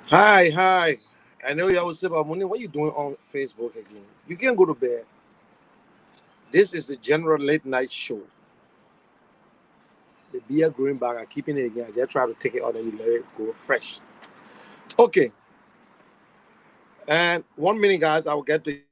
Hi, hi. I know you always say about money. What you doing on Facebook again? You can go to bed. This is the general late night show. The beer growing back. I keeping it again. I just try to take it out and you let it go fresh. Okay. And 1 minute, guys. I will get to you.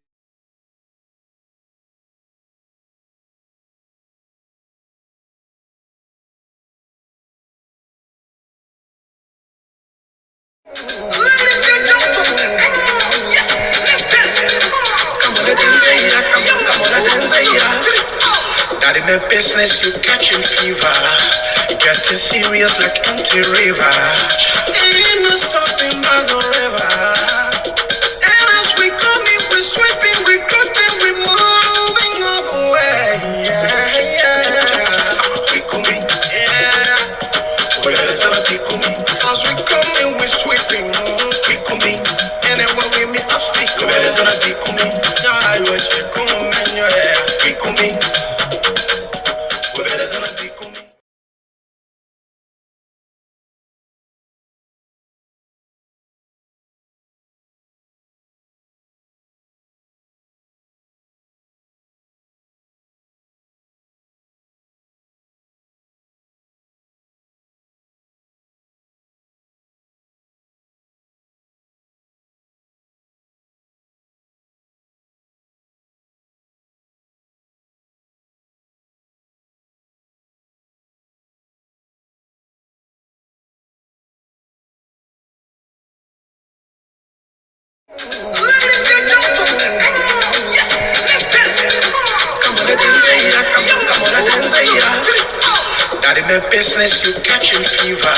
Not in the business, you catching fever. You getting serious like anti-river. Ain't no stopping by the river. And as we coming, we sweeping, we cutting, we moving up away. Yeah, yeah. We coming, yeah. Where is our we coming? As we coming, we sweeping, we coming. And then when we meet up, speak. Where is our we coming? Yeah, you come, man, yeah. We coming. Where is our we coming? Not in the business, you catching fever.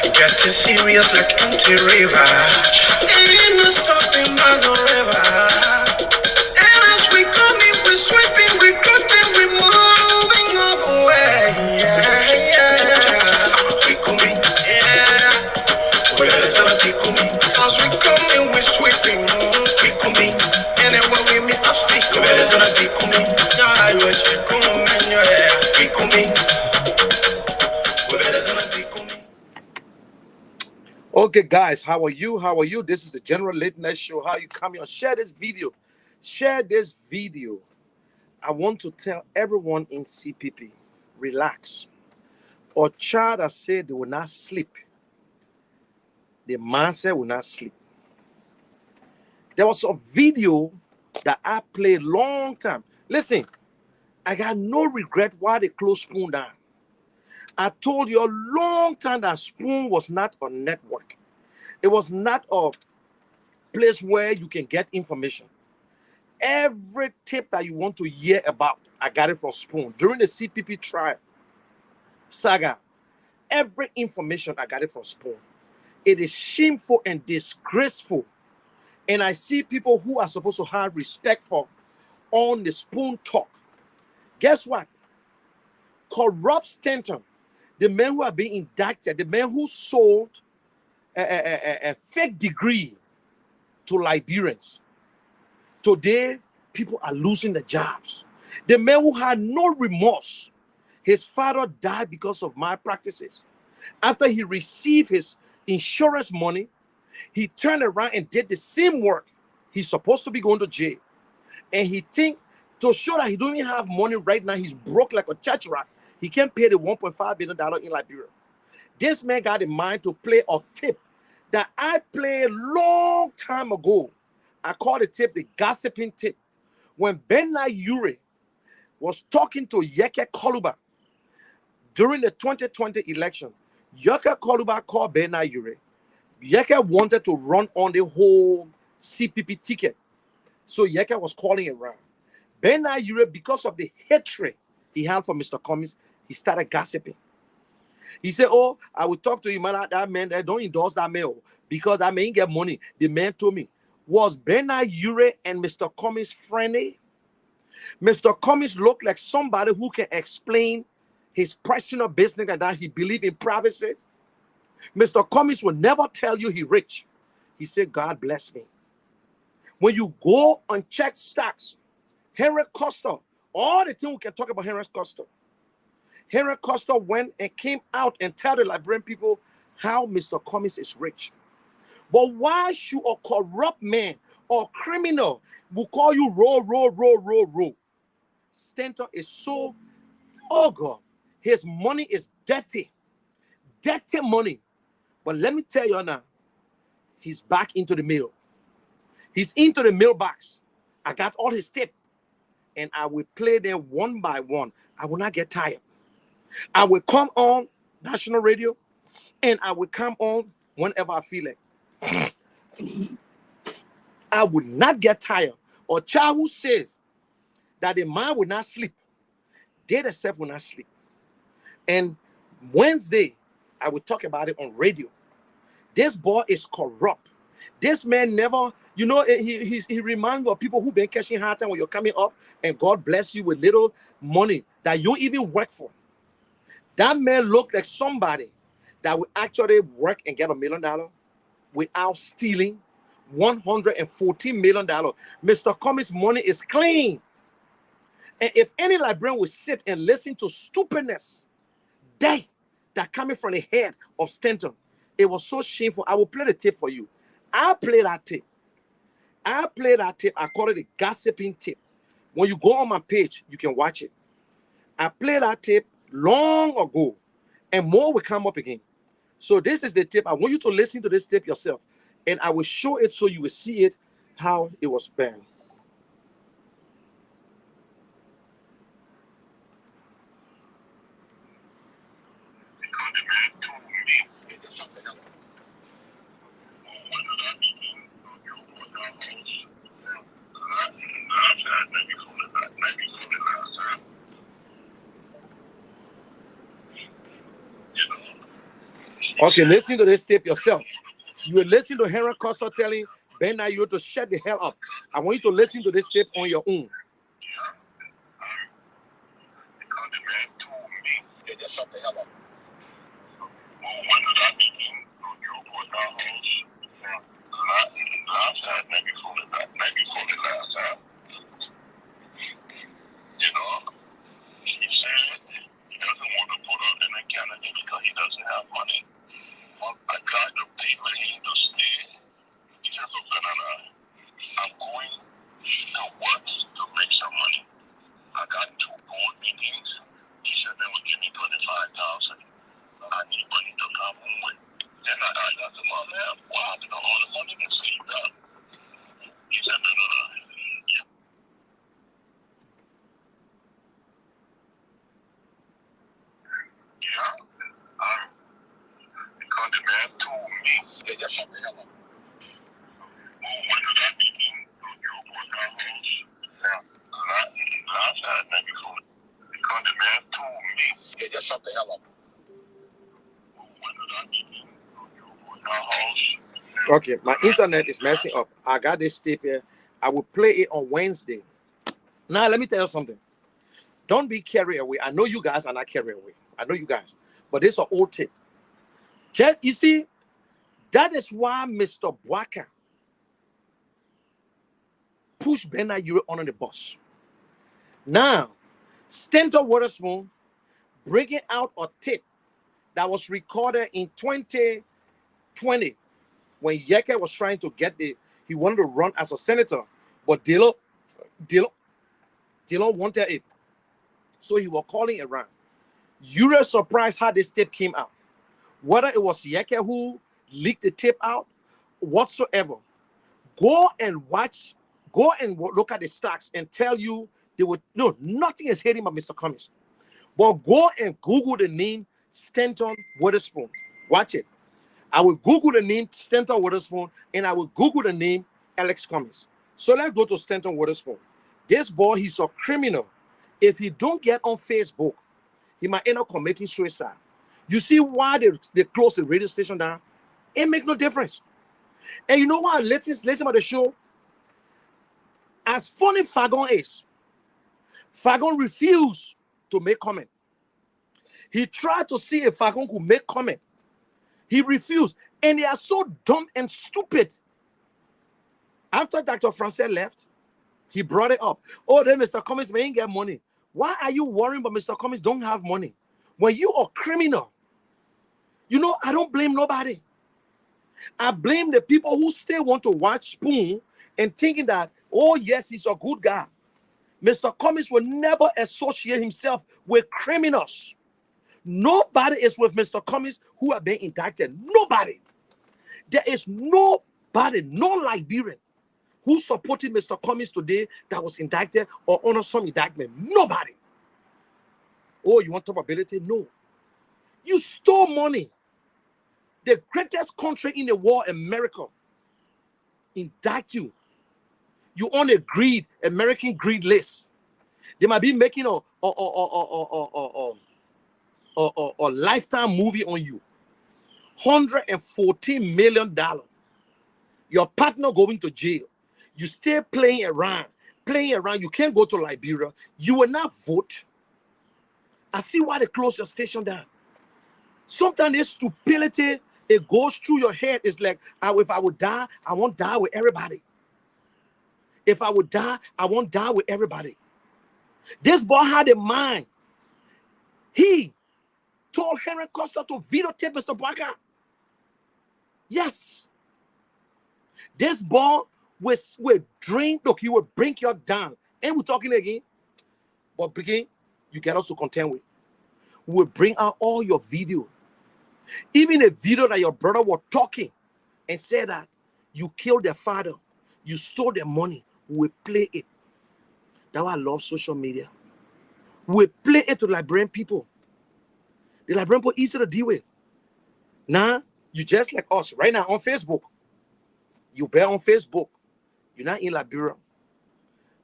You getting serious like anti-river. Ain't no stopping by the river. And as we coming, we sweeping, we cutting, we moving up away. Yeah, yeah. We coming, yeah. Where is our we coming? As we coming, we sweeping, we coming. And then when we meet up, speak. Where is our we coming? Yeah, you come, man, yeah. We coming. Where is our we coming? Okay, guys. How are you? How are you? This is the general late night show. How you come here? Share this video. Share this video. I want to tell everyone in CPP, relax. Or child that said they will not sleep. The man said will not sleep. There was a video that I played long time. Listen, I got no regret why they closed Spoon down. I told you a long time that Spoon was not a network. It was not a place where you can get information. Every tip that you want to hear about, I got it from Spoon. During the CPP trial saga, every information I got it from Spoon. It is shameful and disgraceful. And I see people who are supposed to have respect for on the Spoon talk. Guess what? Corrupt Stanton, the men who are being indicted, the men who sold a fake degree to Liberians. Today, people are losing their jobs. The man who had no remorse, his father died because of malpractices. After he received his insurance money, he turned around and did the same work. He's supposed to be going to jail. And he think to show that he don't even have money right now, he's broke like a church rat. He can't pay the $1.5 billion in Liberia. This man got in mind to play a tip that I played long time ago. I call the tip the gossiping tip. When Bernard Ure was talking to Yeke Koluba during the 2020 election, Yeke Koluba called Bernard Ure. Yeke wanted to run on the whole CPP ticket. So Yeke was calling around. Bernard Ure, because of the hatred he had for Mr. Cummings, he started gossiping. He said, "Oh, I will talk to you, man. That man, don't endorse that man because that man get money." The man told me, was Bernard Ure and Mr. Cummings friendly? Mr. Cummings looked like somebody who can explain his personal business and that he believe in privacy. Mr. Cummings will never tell you he rich. He said, "God bless me." When you go and check stocks, Henry Costa, all the things we can talk about Henry Costa. Henry Costa went and came out and tell the Liberian people how Mr. Cummings is rich. But why should a corrupt man or criminal will call you roll? Stanton is so, oh God, his money is dirty money. But let me tell you now, he's back into the mail. He's into the mailbox. I got all his tip, and I will play them one by one. I will not get tired. I will come on national radio, and I will come on whenever I feel it. I will not get tired. Or child who says that the man will not sleep, they themselves will not sleep. And Wednesday, I will talk about it on radio. This boy is corrupt. This man never, you know, he reminds me of people who've been catching hard time when you're coming up and God bless you with little money that you even work for. That man looked like somebody that will actually work and get $1 million without stealing $114 million. Mr. Cummings' money is clean. And if any librarian will sit and listen to stupidness that coming from the head of Stanton, it was so shameful. I will play the tape for you. I play that tape. I call it a gossiping tape. When you go on my page, you can watch it. I played that tape long ago, and more will come up again. So this is the tape. I want you to listen to this tape yourself, and I will show it so you will see it, how it was banned. Okay, listen to this tape yourself. You will listen to Henry Costa telling Ben Ayo to shut the hell up. I want you to listen to this tape on your own. Just shut the hell up. When did I begin to do what I last time, maybe last time. You know, he said he doesn't want to put out an academy because he doesn't have money. Well, I tried to plead with him to stay. He says, I'm going to work to make some money. I got 2 board meetings. He said they would give me $25,000. I need money to come home with. Then I got to my man, what happened to all the money that saved up? He said, no. Yeah. Because the man told me, they just shut the hell up. When did I begin to do what I was? Last time, maybe because the man told me, they just shut the hell up. Okay, my internet is messing up. I got this tape here. I will play it on Wednesday. Now, let me tell you something. Don't be carried away. I know you guys are not carried away. I know you guys. But this is an old tape. You see, that is why Mr. Bwaka pushed Ben Ayo under the bus. Now, Stanton Witherspoon bringing out a tape that was recorded in 2020 when Yeke was trying to he wanted to run as a senator, but Dillon wanted it. So he was calling around. You were surprised how this tape came out. Whether it was Yeke who leaked the tape out, whatsoever. Go and look at the stocks and tell you nothing is hitting by Mr. Cummings. But go and Google the name Stanton Witherspoon. Watch it. I will Google the name Stanton Witherspoon and I will Google the name Alex Cummings. So let's go to Stanton Witherspoon. This boy, he's a criminal. If he don't get on Facebook, he might end up committing suicide. You see why they close the radio station down? It makes no difference. And you know what? Listen to the show. As funny Fagon is, Fagon refused to make comment. He tried to see if Fagon could make comment. He refused. And they are so dumb and stupid. After Dr. Francais left, he brought it up. Oh, then Mr. Cummings may get money. Why are you worrying about Mr. Cummings don't have money? When you are criminal, I don't blame nobody. I blame the people who still want to watch Spoon and thinking that, oh yes, he's a good guy. Mr. Cummings will never associate himself with criminals. Nobody is with Mr. Cummings who have been indicted. Nobody. There is nobody, no Liberian who supported Mr. Cummings today that was indicted or under some indictment. Nobody. Oh, you want probability? No. You stole money. The greatest country in the world, America, indict you. You on a greed, American greed list. They might be making a lifetime movie on you. $114 million. Your partner going to jail. You stay playing around. You can't go to Liberia. You will not vote. I see why they close your station down. Sometimes this stupidity, it goes through your head. It's like, if I would die, I won't die with everybody. If I would die, I won't die with everybody. This boy had a mind. He told Henry Costa to videotape Mr. Baka. Yes. This boy will drink. Look, he will bring you down. And we're talking again. But begin, you get us to contend with. We will bring out all your video. Even a video that your brother was talking and said that you killed their father, you stole their money. We play it. That's why I love social media. We play it to Liberian people. The Liberian people easy to deal with. Now, you just like us right now on Facebook. You bear on Facebook. You're not in Liberia.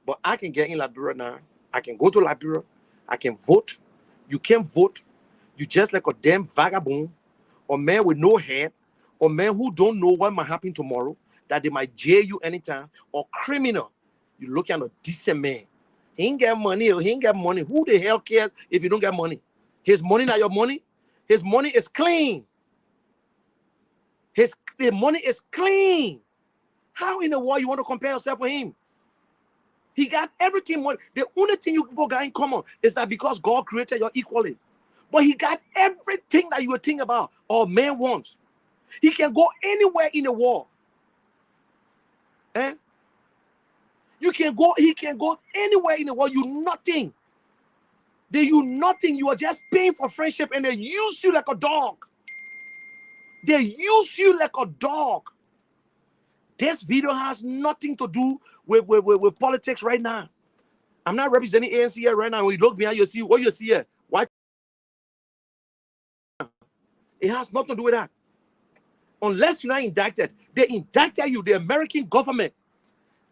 But I can get in Liberia now. I can go to Liberia. I can vote. You can't vote. You just like a damn vagabond or man with no head or man who don't know what might happen tomorrow, that they might jail you anytime, or criminal. You look at a decent man. He ain't got money or he ain't got money. Who the hell cares if you don't get money? His money not your money. His money is clean. The money is clean. How in the world you want to compare yourself with him? He got everything. The only thing you people got in common is that because God created you equally. But he got everything that you would think about or man wants. He can go anywhere in the world. He can go anywhere in the world. You nothing. You nothing. You are just paying for friendship and they use you like a dog. They use you like a dog. This video has nothing to do with politics right now. I'm not representing ANC here right now. When you look behind, you see what you see here. Why? It has nothing to do with that. Unless you're not indicted. They indicted you, the American government.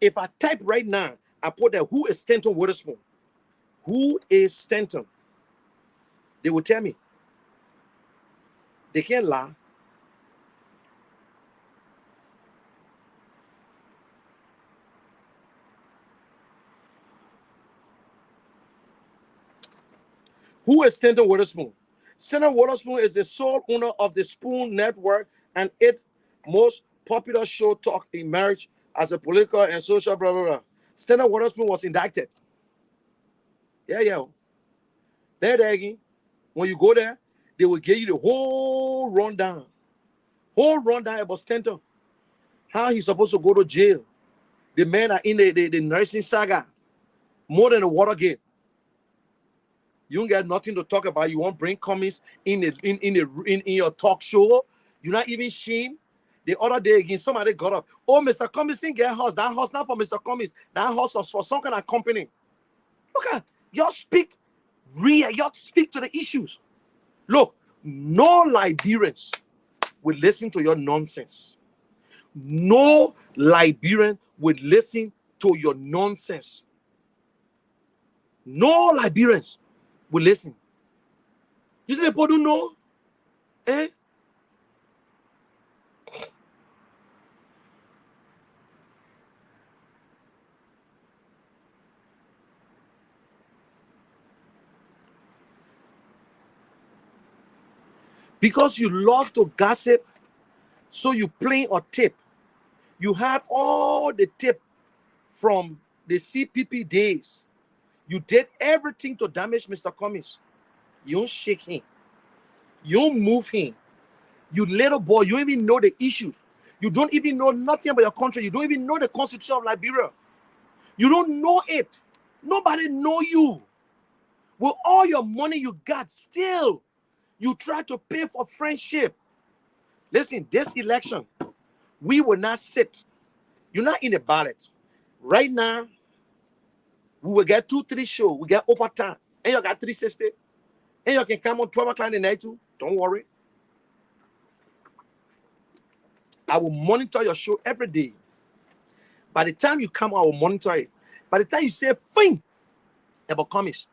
If I type right now, I put there, who is Stanton Witherspoon? Who is Stanton? They will tell me. They can't lie. Who is Stanton Witherspoon? Stanton Witherspoon is the sole owner of the Spoon Network and its most popular show, Talk in Marriage, as a political and social blah, blah, blah. Stanton Witherspoon was indicted. Yeah. There again. When you go there, they will give you the whole rundown. About Stanton. How he's supposed to go to jail. The men are in the nursing saga. More than the Watergate. You don't get nothing to talk about. You won't bring Cummings in your talk show. You're not even ashamed. The other day again, somebody got up. Oh, Mr. Cummings didn't get horse. That horse not for Mr. Cummings. That horse was for some kind of company. Look at y'all speak real. Y'all speak to the issues. Look, no Liberians will listen to your nonsense. No Liberian will listen to your nonsense. No Liberians will listen. You see the people don't know? Because you love to gossip, so you play a tip. You had all the tip from the CPP days. You did everything to damage Mr. Cummings. You don't shake him. You don't move him. You little boy, you don't even know the issues. You don't even know nothing about your country. You don't even know the Constitution of Liberia. You don't know it. Nobody know you. With all your money you got, still, you try to pay for friendship. Listen, this election, we will not sit. You're not in the ballot. Right now, we will get 2-3 shows. We get overtime. And you got 360. And you can come on 12 o'clock in the night too. Don't worry. I will monitor your show every day. By the time you come, I will monitor it. By the time you say, fine, about comics,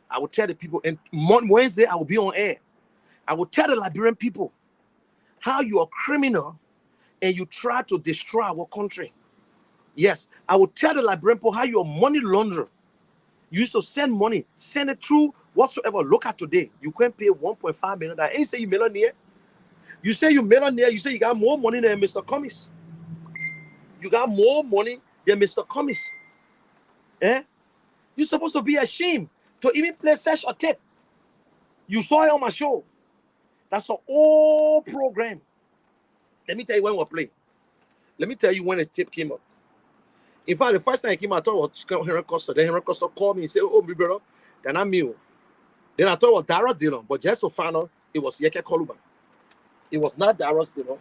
I will tell the people. And Wednesday, I will be on air. I will tell the Liberian people how you are criminal and you try to destroy our country. Yes, I will tell the Liberian people how you are money launderer. You used to send money, send it through whatsoever. Look at today. You can't pay $1.5 million. And you say you millionaire. You say you millionaire. You say you got more money than Mr. Commis. You got more money than Mr. Commis. Eh? You're supposed to be ashamed to even play such a tape. You saw it on my show. That's an old program. Let me tell you when we're playing. Let me tell you when the tape came up. In fact, the first time it came out, I thought it was Henry Costa. Then Henry Costa called me and said, oh, my brother, then I'm you. Then I thought it was Dara Dillon, but just to find out, it was Yeke Koluba. It was not Dara Dillon.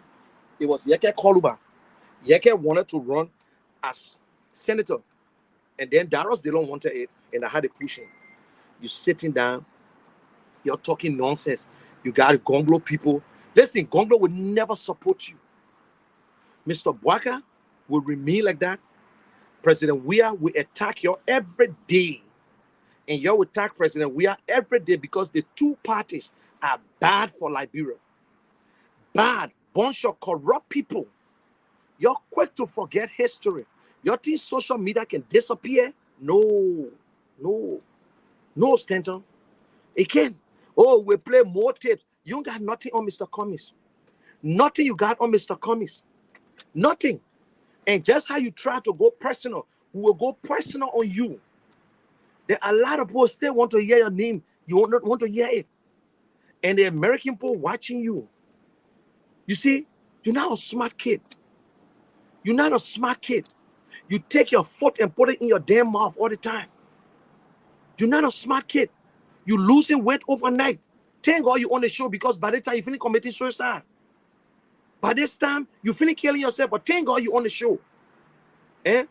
It was Yeke Koluba. Yeke wanted to run as senator. And then Dara Dillon wanted it, and I had to push him. You're sitting down. You're talking nonsense. You got Gonglo people. Listen, Gonglo will never support you. Mr. Bwaka will remain like that. President Weah will attack you every day. And you will attack President Weah every day because the two parties are bad for Liberia. Bad. Bunch of corrupt people. You're quick to forget history. You think social media can disappear? No. No. No, Stanton. It can't. Oh, we play more tapes. You got nothing on Mr. Commis. Nothing you got on Mr. Commis. Nothing. And just how you try to go personal, we will go personal on you. There are a lot of people still want to hear your name. You won't not want to hear it. And the American people watching you. You see, you're not a smart kid. You're not a smart kid. You take your foot and put it in your damn mouth all the time. You're not a smart kid. You're losing weight overnight. Thank God you on the show because by the time you finish committing suicide. By this time, you finish killing yourself, but thank God you on the show. Eh?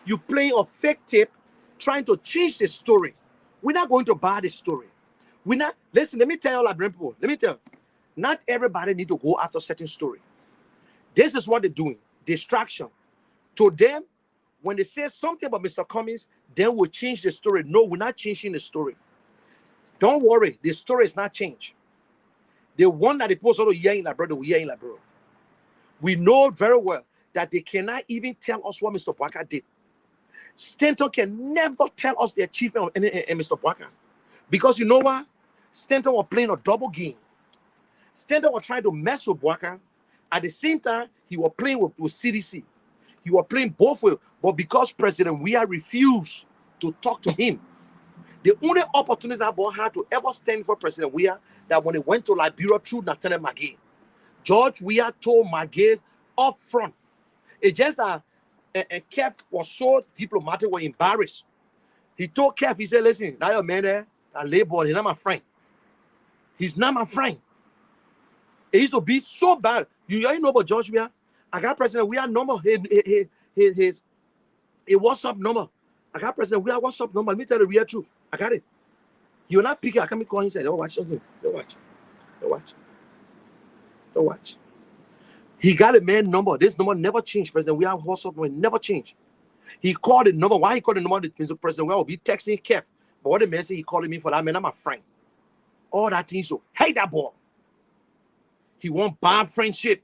You playing a fake tape, trying to change the story. We're not going to buy the story. We're not, listen, let me tell you, Liberian people, let me tell you, not everybody need to go after certain story. This is what they're doing. Distraction. To them, when they say something about Mr. Cummings, then we'll change the story. No, we're not changing the story. Don't worry, the story is not changed. The one that they post all year in Liberia, we hear in Liberia. We know very well that they cannot even tell us what Mr. Bwaka did. Stanton can never tell us the achievement of Mr. Bwaka. Because you know what? Stanton was playing a double game. Stanton was trying to mess with Bwaka. At the same time, he was playing with CDC. He was playing both ways. But because President Weah refused to talk to him, the only opportunity that boy had to ever stand for President Weah, that when he went to Liberia through Nathaniel Magee, George Weah told Magee up front. It's just that Kev was so diplomatic, was embarrassed. He told Kev, he said, listen, now your man there, that labor, he's not my friend. He's not my friend. It used to be so bad. You know about George Weah? I got President Weah number, his WhatsApp number. I got President Weah WhatsApp number. Let me tell you the real truth. I got it. He will not pick it. I can't call him and say, don't watch something. Don't watch. Don't watch. Don't watch. He got a man number. This number never changed. President Weah WhatsApp number never changed. He called the number. Why he called the number? The President Weah will be texting Kev. But what the man said, he called me for that man. I'm a friend. All that thing. So, hey, that boy. He want bad friendship.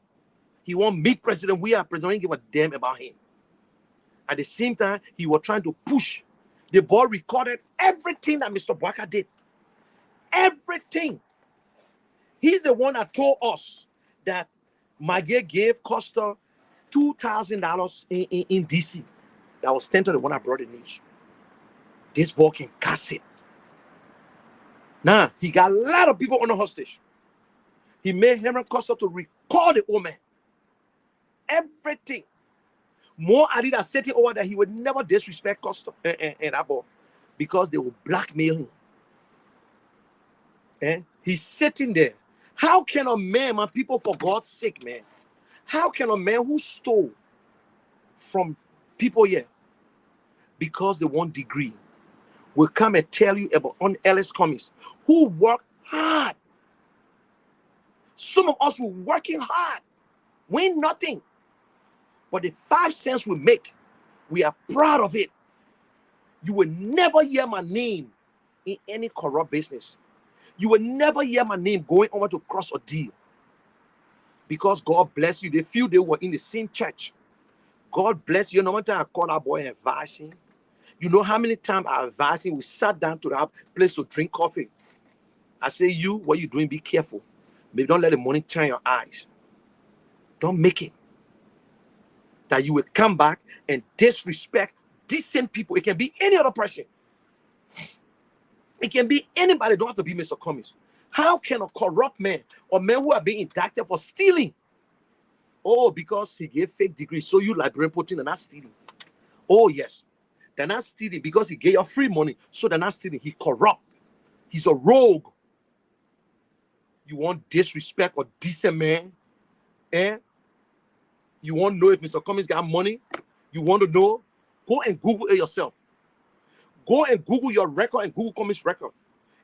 He want meet President Weah. President Weah give a damn about him. At the same time, he was trying to push. The boy recorded everything that Mr. Bwaka did. Everything. He's the one that told us that Magee gave Costa $2,000 in DC. That was Stanton, the one that brought the news. This boy can cast it. Now, he got a lot of people on the hostage. He made Henry Costa to record the old man. everything. More Ali that sitting over there, he would never disrespect custom and Abo because they will blackmail him. He's sitting there. How can a man, my people, for God's sake, man? How can a man who stole from people here because they want degree will come and tell you about on Ellis Cummings who work hard? Some of us were working hard, we ain't nothing, but the 5 cents we make, we are proud of it. You will never hear my name in any corrupt business. You will never hear my name going over to cross a deal. Because God bless you. They feel they were in the same church. God bless you. You know, one time I called our boy and advised him. You know how many times I advised him? We sat down to that place to drink coffee. I say, you, what you doing? Be careful. Maybe don't let the money turn your eyes. Don't make it. That you will come back and disrespect decent people. It can be any other person. It can be anybody. Don't have to be Mr. Cummings. How can a corrupt man or men who are being indicted for stealing? Oh, because he gave fake degrees. So you Liberian Putin are not stealing. Oh, yes. They're not stealing because he gave you free money. So they're not stealing. He corrupt. He's a rogue. You want disrespect or decent man? You want to know if Mr. Cummings got money? You want to know? Go and Google it yourself. Go and Google your record and Google Cummings' record.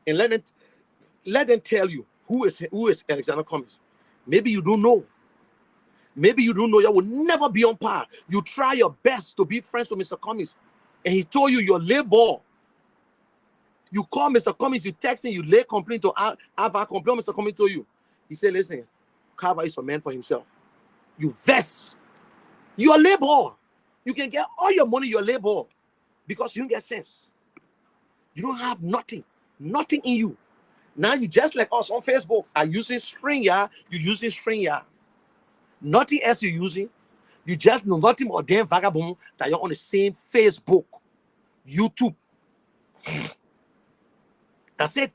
And let them tell you who is Alexander Cummings. Maybe you don't know. Maybe you don't know. You will never be on par. You try your best to be friends with Mr. Cummings. And he told you you're labor. You call Mr. Cummings, you text him, you lay complaint to have a complaint. Mr. Cummings told you. He said, listen, Carver is a man for himself. You vest. You're labor. You can get all your money, you're labor. Because you don't get sense. You don't have nothing. Nothing in you. Now you just like us on Facebook are using StreamYard. You're using StreamYard. Nothing else you're using. You just know nothing more damn vagabond that you're on the same Facebook, YouTube. That's it.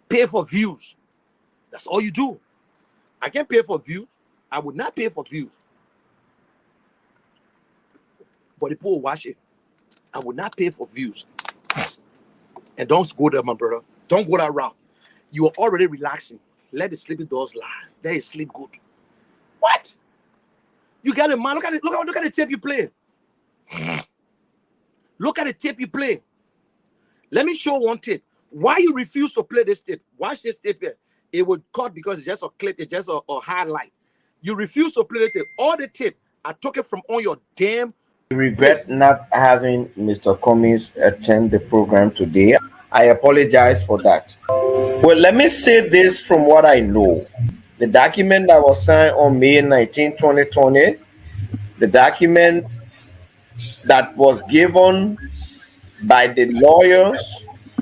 Pay for views. That's all you do. I can pay for views. I would not pay for views. But the people will watch it. I would not pay for views. And don't go there, my brother. Don't go that route. You are already relaxing. Let the sleeping dogs lie. Let it sleep good. What? You got a man. Look at the tape you play. Look at the tape you play. Let me show one tape. Why you refuse to play this tape? Watch this tape here. It would cut because it's just a clip. It's just a highlight. You refuse to play the tape. All the tape, I took it from on your damn. I regret not having Mr. Cummings attend the program today. I apologize for that. Well, let me say this from what I know. The document that was signed on May 19, 2020, the document that was given by the lawyers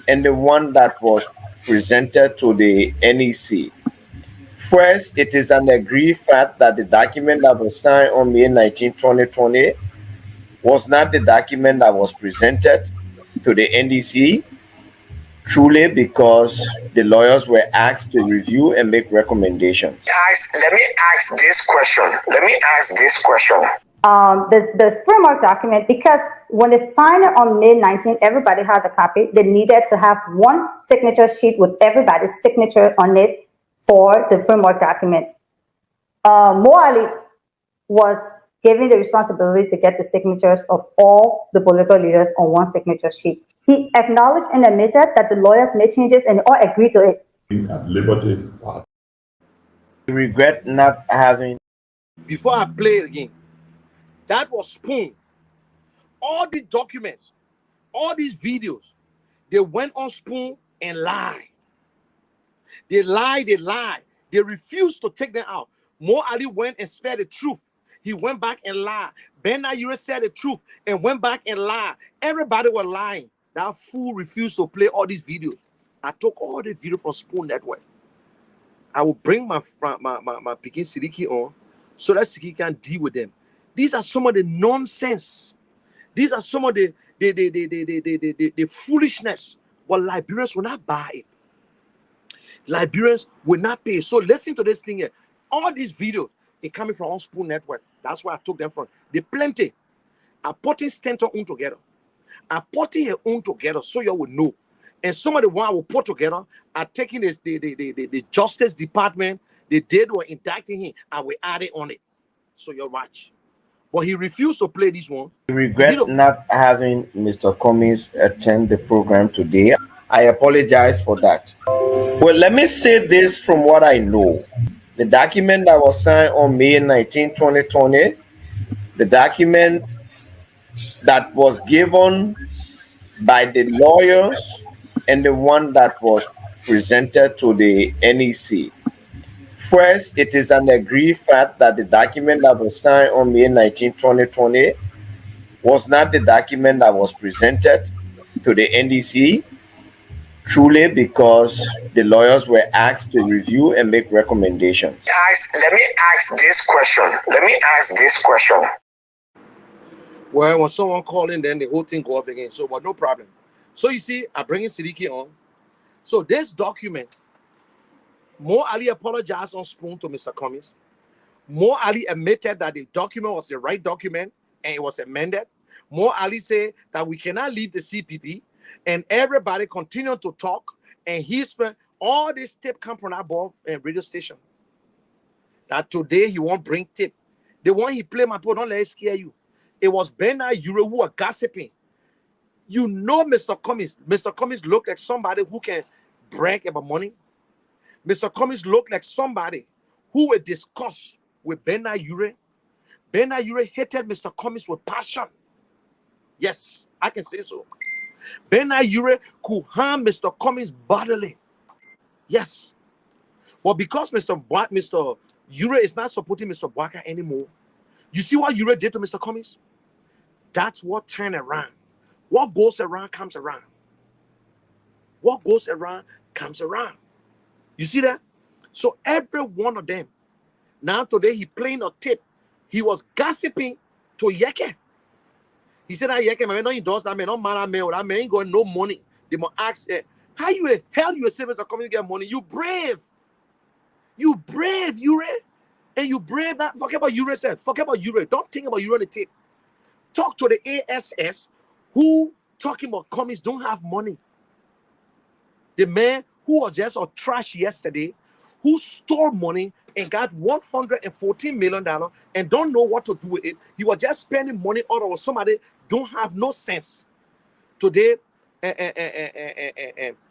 and the one that was presented to the NEC. First, it is an agreed fact that the document that was signed on May 19, 2020 was not the document that was presented to the NDC, truly because the lawyers were asked to review and make recommendations. Let me ask this question. The framework document, because when they signed it on May 19th, everybody had a copy. They needed to have one signature sheet with everybody's signature on it for the framework document. Mo Ali was given the responsibility to get the signatures of all the political leaders on one signature sheet. He acknowledged and admitted that the lawyers made changes and all agreed to it. At Liberty Party. I regret not having. Before I play it again, that was Spoon. All these documents, all these videos, they went on Spoon and lied. They lied. They refused to take them out. Mo Ali went and spared the truth. He went back and lied. Ben Nayure said the truth and went back and lied. Everybody was lying. That fool refused to play all these videos. I took all the videos from Spoon Network. I will bring my Pekin Sidiki on so that Sidiki can deal with them. These are some of the nonsense. These are some of the foolishness. But Liberians will not buy it. Liberians will not pay. So listen to this thing here. All these videos, It coming from Unspoon Network. That's where I took them from. They plenty. I putting Stentor own together. I putting her own together so you will know. And some of the one I will put together are taking this the Justice Department. They were indicting him. I will add it on it. So you watch. But he refused to play this one. I regret not having Mr. Cummings attend the program today. I apologize for that. Well, let me say this from what I know. The document that was signed on May 19, 2020, the document that was given by the lawyers, and the one that was presented to the NEC. First, it is an agreed fact that the document that was signed on May 19, 2020 was not the document that was presented to the NDC, truly because the lawyers were asked to review and make recommendations. Let me ask this question. Well, when someone call in, then the whole thing go off again. So, but no problem. So you see, I bring in Siddiqui on. So this document, Mo Ali apologized on Spoon to Mr. Cummings. Mo Ali admitted that the document was the right document and it was amended. Mo Ali said that we cannot leave the CPP, and everybody continued to talk. And he spent all this tape come from that ball and radio station. That today he won't bring tape. The one he played, my boy, don't let it scare you. It was Bernard Ure who were gossiping. You know, Mr. Cummings. Mr. Cummings looked like somebody who can brag about money. Mr. Cummings looked like somebody who would discuss with Bernard Ure. Bernard Ure hated Mr. Cummings with passion. Yes, I can say so. Bernard Ure could harm Mr. Cummings bodily. Yes. But because Mr. Ure is not supporting Mr. Bwaka anymore, you see what Ure did to Mr. Cummings? That's what turned around. What goes around comes around. What goes around comes around. You see that? So every one of them. Now today he playing a tape. He was gossiping to Yeke. He said that Yeke, man, don't endorse that man, don't matter man, that man ain't got no money. They must ask, how you hell you say Mr. Cummings get money? You brave. You brave, Ure. And you brave that. Forget about Ure, sir. Forget about Ure. Don't think about Ure on the tape. Talk to the ASS who talking about Cummings don't have money. The man who was just a trash yesterday, who stole money and got $114 million and don't know what to do with it. He was just spending money out of somebody don't have no sense. Today,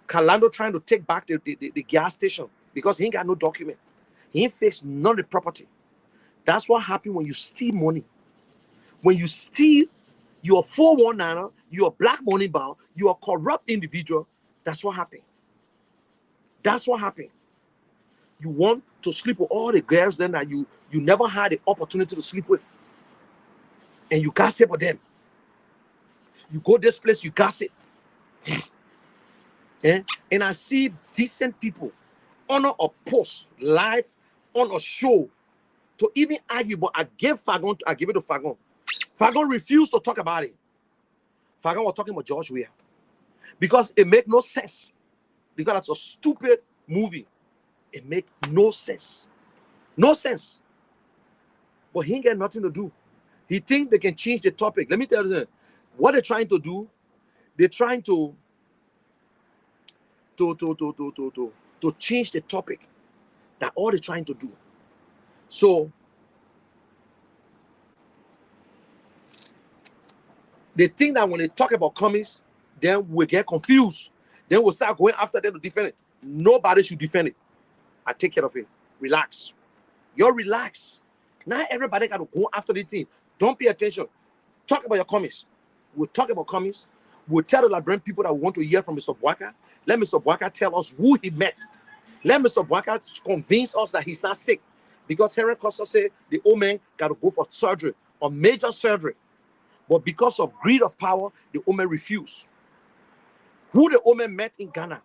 Kalando trying to take back the gas station because he ain't got no document. He ain't fixed none of the property. That's what happens when you steal money. When you steal, you're a 419er, you're a black money bound, you're a corrupt individual. That's what happened. That's what happened. You want to sleep with all the girls then that you never had the opportunity to sleep with. And you gossip with them. You go this place, you gossip. And I see decent people honor a post live on a show to even argue, but I give it to Fagon. Fagon refused to talk about it. Fagon was talking about George Weah. Because it make no sense. Because that's a stupid movie. It make no sense. No sense. But he ain't got nothing to do. He think they can change the topic. Let me tell you what they're trying to do. They're trying to change the topic. That's all they're trying to do. So they think that when they talk about Cummings, then we get confused. Then we'll start going after them to defend it. Nobody should defend it. I take care of it. Relax. You're relaxed. Not everybody got to go after the thing. Don't pay attention. Talk about your Cummings. We'll talk about Cummings. We'll tell the Liberian people that we want to hear from Mr. Bwaka. Let Mr. Bwaka tell us who he met. Let Mr. Bwaka convince us that he's not sick. Because Henry Costa said the old man got to go for surgery, or major surgery. But because of greed of power, the old man refused. Who the old man met in Ghana?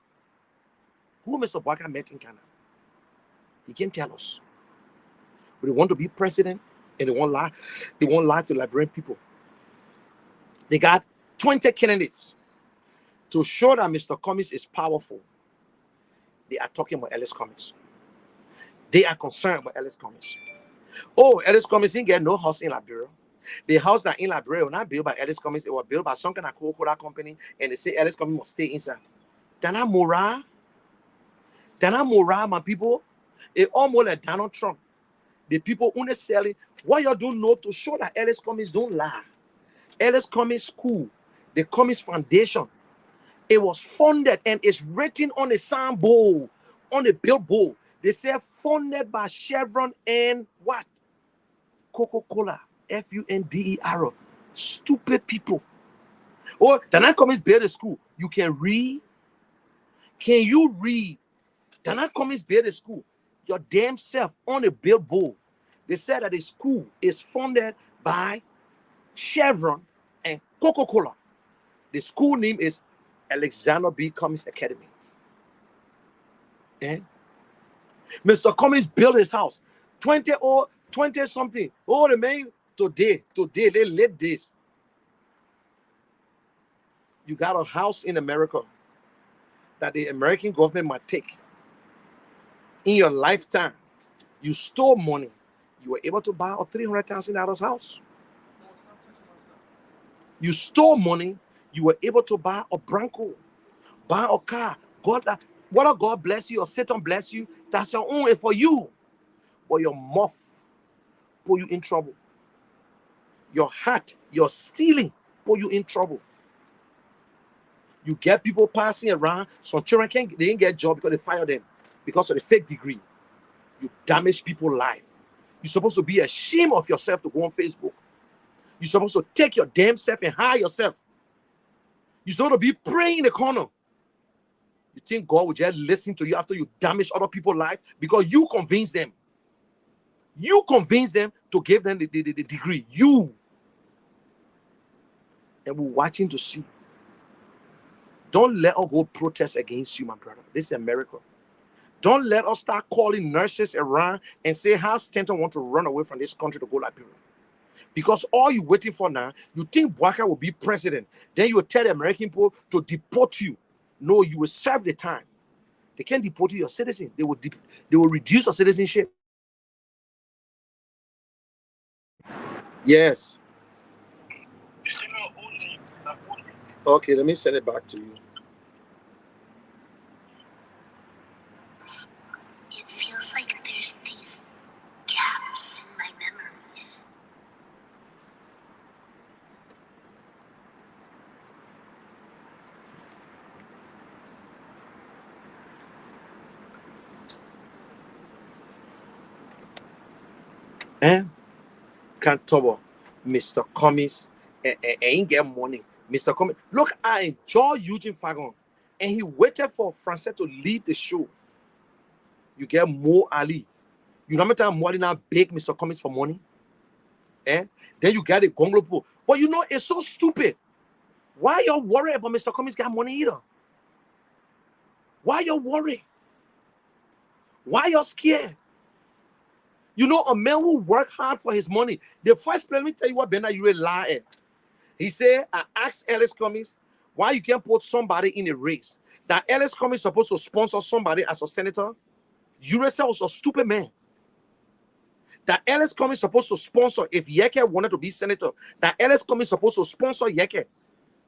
Who Mr. Bwaka met in Ghana? He can tell us. But they want to be president and they won't lie. They won't lie to Liberian people. They got 20 candidates to show that Mr. Cummings is powerful. They are talking about Ellis Cummings. They are concerned about Ellis Cummings. Oh, Ellis Cummings didn't get no house in Liberia. The house that in Liberia was not built by Ellis Cummings. It was built by some kind of Coca-Cola company, and they say Ellis Cummings must stay inside. Dana Mora, my people. It almost like Donald Trump. The people only selling what you don't know to show that Ellis Cummings don't lie. Ellis Cummings School, the Cummings Foundation, it was funded and it's written on the signboard, on the billboard. They say funded by Chevron and what? Coca-Cola. F-U-N-D-E-R. Stupid people. Or Dana Cummings build a school. You can read. Can you read? Dana Cummings build a school. Your damn self on a billboard. They said that the school is funded by Chevron and Coca-Cola. The school name is Alexander B. Cummings Academy. Eh? Mr. Cummings built his house. 20 something. Oh, the man today, they live this. You got a house in America that the American government might take. In your lifetime, you stole money. You were able to buy a $300,000 house. You stole money. You were able to buy a Bronco, buy a car. God, whether God bless you or Satan bless you, that's your own for you. But your mouth put you in trouble. Your heart, your stealing put you in trouble. You get people passing around. Some children they didn't get a job because they fired them because of the fake degree. You damage people's life. You're supposed to be ashamed of yourself to go on Facebook. You're supposed to take your damn self and hide yourself. You're supposed to be praying in the corner. You think God will just listen to you after you damage other people's life because you convince them. You convince them to give them the degree. You. And we're watching to see. Don't let us go protest against you, my brother. This is America. Don't let us start calling nurses around and say how Stanton want to run away from this country to go Liberia. Because all you're waiting for now, you think Bouaka will be president. Then you will tell the American people to deport you. No, you will serve the time. They can't deport you, your citizen. They will reduce your citizenship. Yes. Okay, let me send it back to you. It feels like there's these gaps in my memories. Can't trouble Mr. Cummings and ain't get money. Mr. Cummings, look, I enjoy Eugene Fagon, and he waited for Frances to leave the show. You get Mo Ali. You know how many times Mo Ali now beg Mr. Cummings for money? Then you get the Gonglo people. But you know, it's so stupid. Why you worried about Mr. Cummings got money either? Why you worried? Why you scared? You know, a man will work hard for his money. The first place, let me tell you what Bernard Ure lied. He said, I asked Ellis Cummings, why you can't put somebody in a race? That Ellis Cummings supposed to sponsor somebody as a senator? Ure said was a stupid man. That Ellis Cummings supposed to sponsor, if Yeke wanted to be senator, that Ellis Cummings supposed to sponsor Yeke.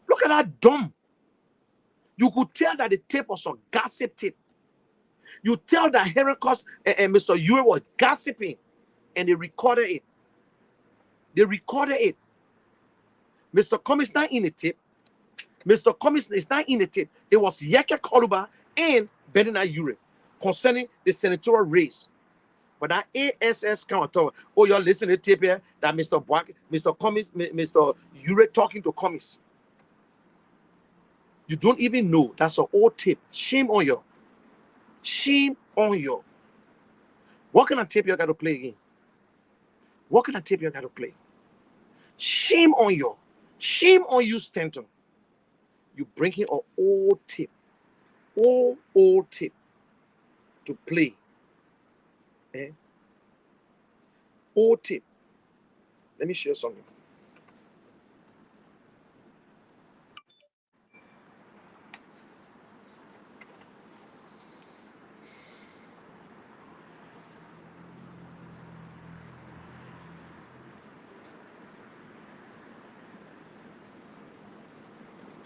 Look at that dumb. You could tell that the tape was a gossip tape. You tell that Heracles and Mr. Ure was gossiping, and they recorded it. They recorded it. Mr. Cummings not in the tape. Mr. Cummings is not in the tape. It was Yeke Koluba and Bernard Ure concerning the senatorial race. But that ASS can't talk. Oh, you're listening to the tape here that Mr. Cummings, Mr. Ure talking to Cummings. You don't even know that's an old tape. Shame on you. Shame on you. What kind of tape you got to play again? What kind of tape you got to play? Shame on you. Shame on you, Stanton. You bringing an old tape. Old tape to play. Old tape. Let me share something.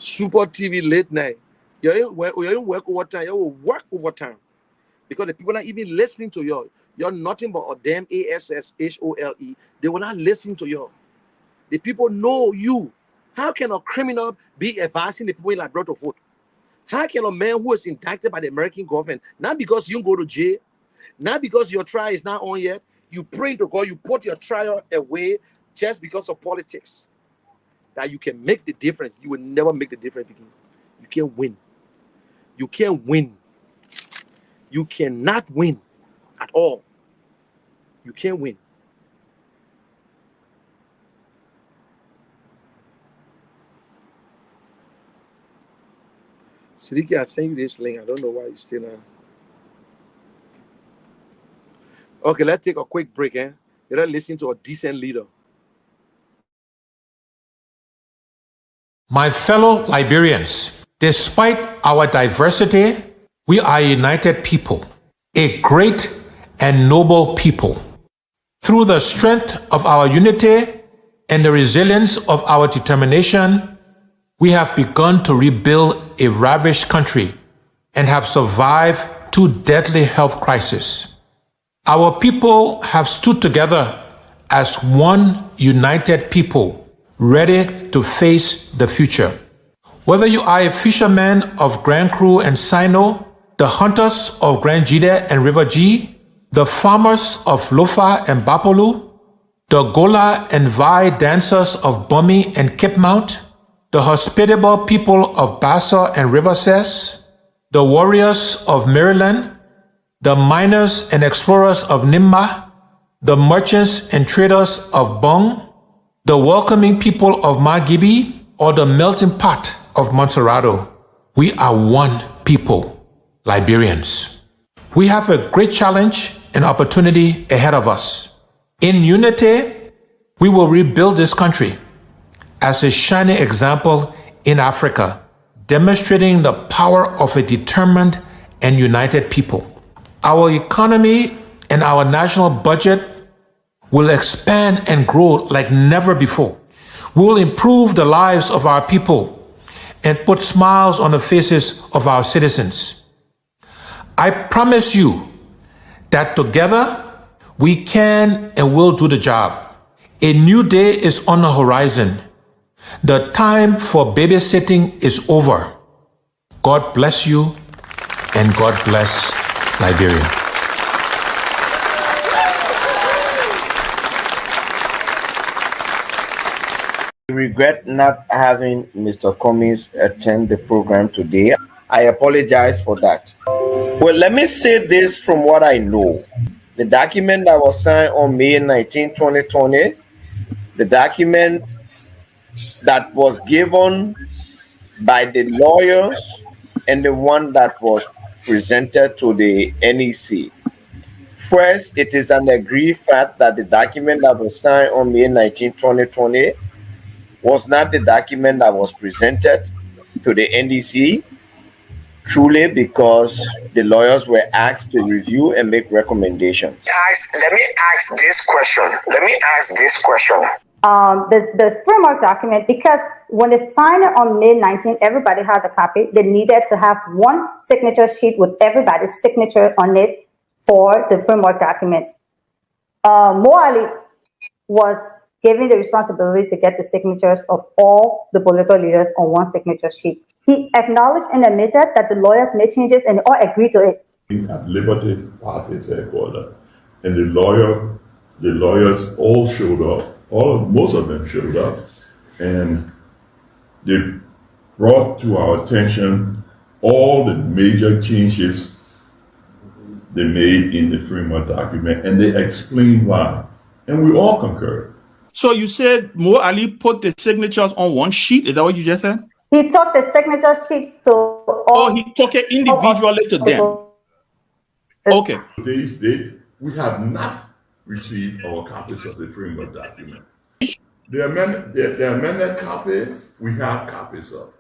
Super TV late night. You're in work overtime. You will work overtime because the people not even listening to you. You're nothing but a damn ASSHOLE. They will not listen to you. The people know you. How can a criminal be advising the people in Liberia to vote? How can a man who is indicted by the American government, not because you go to jail, not because your trial is not on yet, you pray to God, you put your trial away just because of politics, that you can make the difference? You will never make the difference. You can't win. You can't win. You cannot win at all. You can't win. Siddiqui, I sent you this link. I don't know why you still not. Okay, let's take a quick break. You're not listening to a decent leader. My fellow Liberians, despite our diversity, we are a united people, a great and noble people. Through the strength of our unity and the resilience of our determination, we have begun to rebuild a ravaged country and have survived 2 deadly health crises. Our people have stood together as one united people, ready to face the future. Whether you are a fisherman of Grand Cru and Sino, the hunters of Grand Jide and River G, the farmers of Lofa and Bapolu, the Gola and Vai dancers of Bumi and Kipmount, the hospitable people of Bassa and River Cess, the warriors of Maryland, the miners and explorers of Nimba, the merchants and traders of Bong, the welcoming people of Magibi, or the melting pot of Montserrado. We are one people, Liberians. We have a great challenge and opportunity ahead of us. In unity, we will rebuild this country as a shining example in Africa, demonstrating the power of a determined and united people. Our economy and our national budget will expand and grow like never before. We will improve the lives of our people and put smiles on the faces of our citizens. I promise you that together we can and will do the job. A new day is on the horizon. The time for babysitting is over. God bless you and God bless Liberia. I regret not having Mr. Cummings attend the program today. I apologize for that. Well, let me say this from what I know. The document that was signed on May 19, 2020, the document that was given by the lawyers and the one that was presented to the NEC. First, it is an agreed fact that the document that was signed on May 19, 2020 was not the document that was presented to the NDC, truly because the lawyers were asked to review and make recommendations. Let me ask this question. The framework document, because when they signed it on May 19, everybody had a copy. They needed to have one signature sheet with everybody's signature on it for the framework document. Mo Ali was given the responsibility to get the signatures of all the political leaders on one signature sheet. He acknowledged and admitted that the lawyers made changes and all agreed to it. At Liberty Party's headquarters, and the lawyers all showed up. Most of them showed up, and they brought to our attention all the major changes they made in the framework document, and they explained why, and we all concurred. So you said Mo Ali put the signatures on one sheet? Is that what you just said? He took the signature sheets to all. Oh, he took it individually to them. Okay. Today's date, we have not received our copies of the framework document. The amended copy, we have copies of.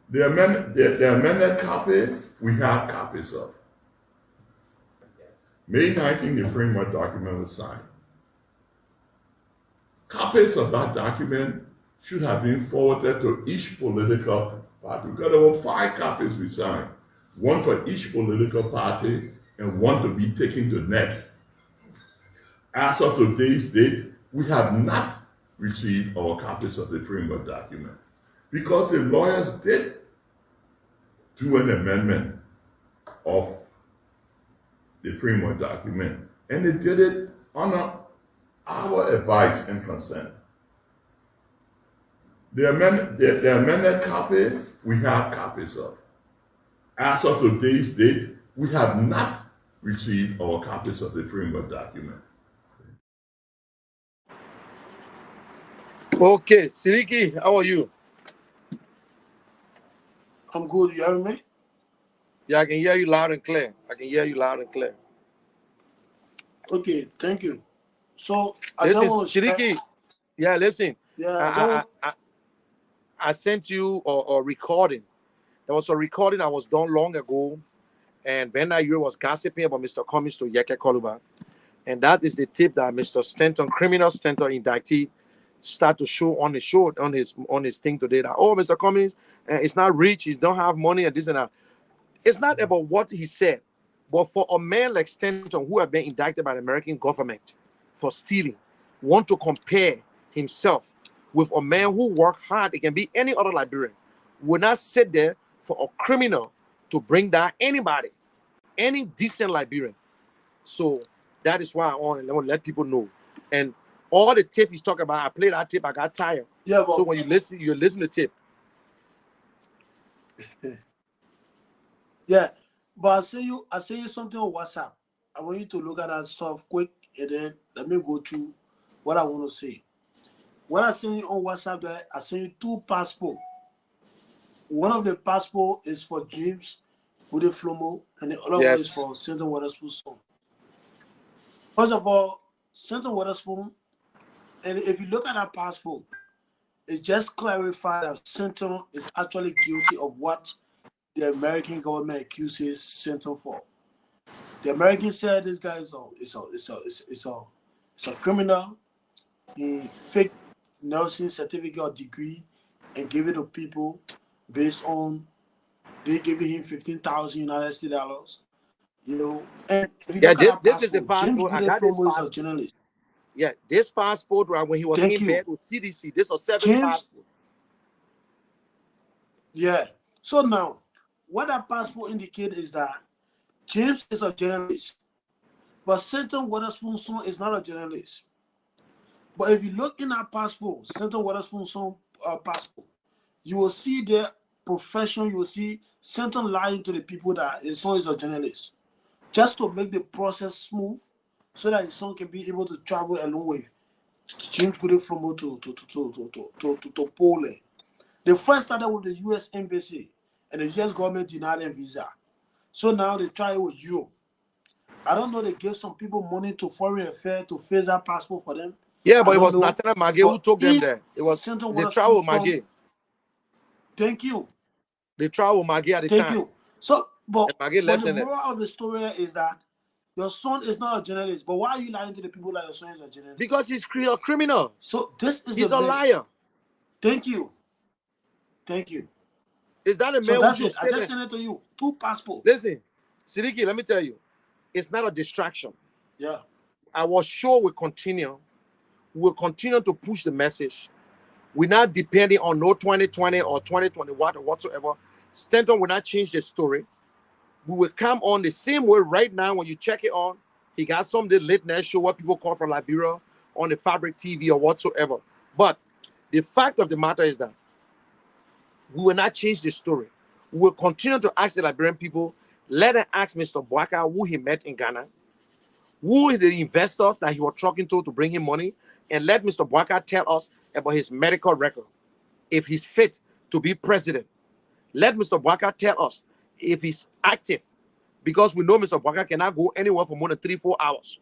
The amended copy, we have copies of. May 19, the framework document was signed. Copies of that document should have been forwarded to each political party. We got over 5 copies we signed, one for each political party and one to be taken to NEC. As of today's date, we have not received our copies of the framework document because the lawyers did do an amendment of the framework document, and they did it under our advice and consent. The amended copy, we have copies of. As of today's date, we have not received our copies of the framework document. Okay, Siriki, how are you? I'm good. You hear me? Yeah, I can hear you loud and clear. I can hear you loud and clear. Okay, thank you. So I Listen, don't want to Siriki. Yeah, listen. Yeah, I sent you a recording. There was a recording that was done long ago, and Ben Ayer was gossiping about Mr. Cummings to Yeke Koluba. And that is the tip that Mr. Stanton, criminal Stanton indictee, start to show on his thing today that, oh, Mr. Cummings, it's not rich, he don't have money and this and that. It's not about what he said, but for a man like Stanton, who have been indicted by the American government for stealing, want to compare himself with a man who worked hard, it can be any other Liberian, will not sit there for a criminal to bring down anybody, any decent Liberian. So that is why I want to let people know. And all the tape he's talking about, I played that tape, I got tired. yeah, but So when you listen to tape. yeah, but I send you something on WhatsApp. I want you to look at that stuff quick, and then let me go through what I want to say. What I send you on WhatsApp, there, I send you 2 passports. One of the passport is for James Bude Flomo, and the other one is for Stanton Waterspoon's son. First of all, Stanton Waterspoon, and if you look at that passport, it just clarified that Stanton is actually guilty of what the American government accuses Stanton for. The Americans said this guy is a criminal. He faked nursing certificate or degree and gave it to people based on they giving him $15,000 US. You know, and if you look at this is the passport, James passport. I Bude got this Flomo is a passport. journalist. Yeah, this passport, right, when he was Thank in you. bed with CDC, this was 7 James- passport. Yeah. So now, what that passport indicates is that James is a journalist, but Stanton Waterspoon's son is not a journalist. But if you look in that passport, Stanton Waterspoon's son passport, you will see their profession. You will see Stanton lying to the people that his son is a journalist, just to make the process smooth, so that his son can be able to travel along with James Bude Flomo to Poland. They first started with the U.S. Embassy, and the U.S. government denied them visa. So now they try it with Europe. I don't know, they gave some people money to Foreign Affairs to face that passport for them. Yeah, but I it was don't know. Nathaniel Maggie who But took them if there. It was Stanton the Waterspoon's travel son- Maggie. Thank you. The travel Maggie at the Thank time. you. So, but And Maggie the left in it. moral of the story is that your son is not a journalist. But why are you lying to the people that your son is a journalist? Because he's a criminal. So this is He's the a man. liar. Thank you. Thank you. Is that a So man that's who it. should I sit just there? sent it to you. 2 passports. Listen, Siddiqui, let me tell you, it's not a distraction. Yeah. Our show will continue. We'll continue to push the message. We're not depending on no 2020 or 2021 or whatsoever. Stanton will not change the story. We will come on the same way right now. When you check it on, he got some of the late night show, what people call from Liberia, on the Fabric TV or whatsoever. But the fact of the matter is that we will not change the story. We will continue to ask the Liberian people. Let them ask Mr. Boaka who he met in Ghana, who is the investor that he was talking to bring him money, and let Mr. Boaka tell us about his medical record, if he's fit to be president. Let Mr. Boaka tell us if he's active, because we know Mr. Boaka cannot go anywhere for more than 3-4 hours.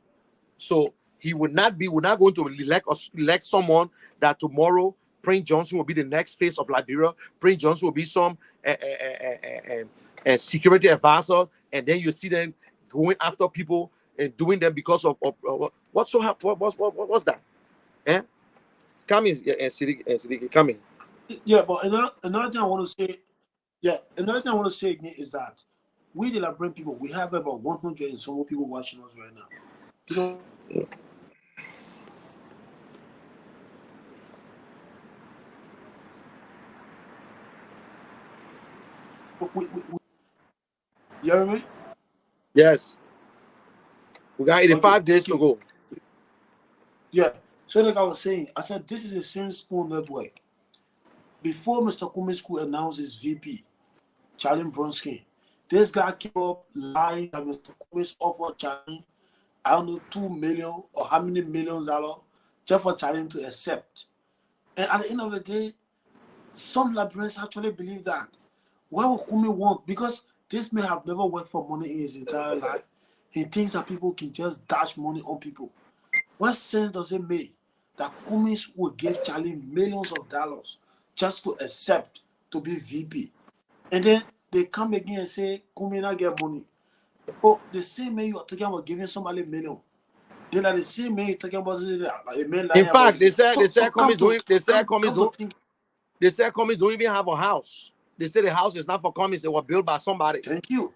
So he would not going to elect someone that tomorrow Prince Johnson will be the next face of Liberia. Prince Johnson will be some security advisor, and then you see them going after people and doing them because of what's that? Coming and Siddiqui, coming. Yeah, but another thing I want to say, another thing I want to say again is that we the Liberian people, we have about 100 and some more people watching us right now. You know, you hear me? Yes. We got 85 Okay, days to okay. go. Yeah. So like I was saying, I said this is a Silver Spoon network. Before Mr. Kumisku announced his VP, Charlie Bronsky, this guy came up lying that Mr. Kumis offered Charlie, I don't know, $2 million or how many millions dollars just for Charlie to accept. And at the end of the day, some Liberians actually believe that. Why would Kumi want? Because this man have never worked for money in his entire life. He thinks that people can just dash money on people. What sense does it make that Kumis will give Charlie millions of dollars just to accept to be VP? And then they come again and say, Kumi not get money. Oh, the same man you are talking about giving somebody million. Then like the same man you're talking about like a man lying. In fact, they said Kumis don't even have a house. They said the house is not for Cummings, it was built by somebody. Thank you.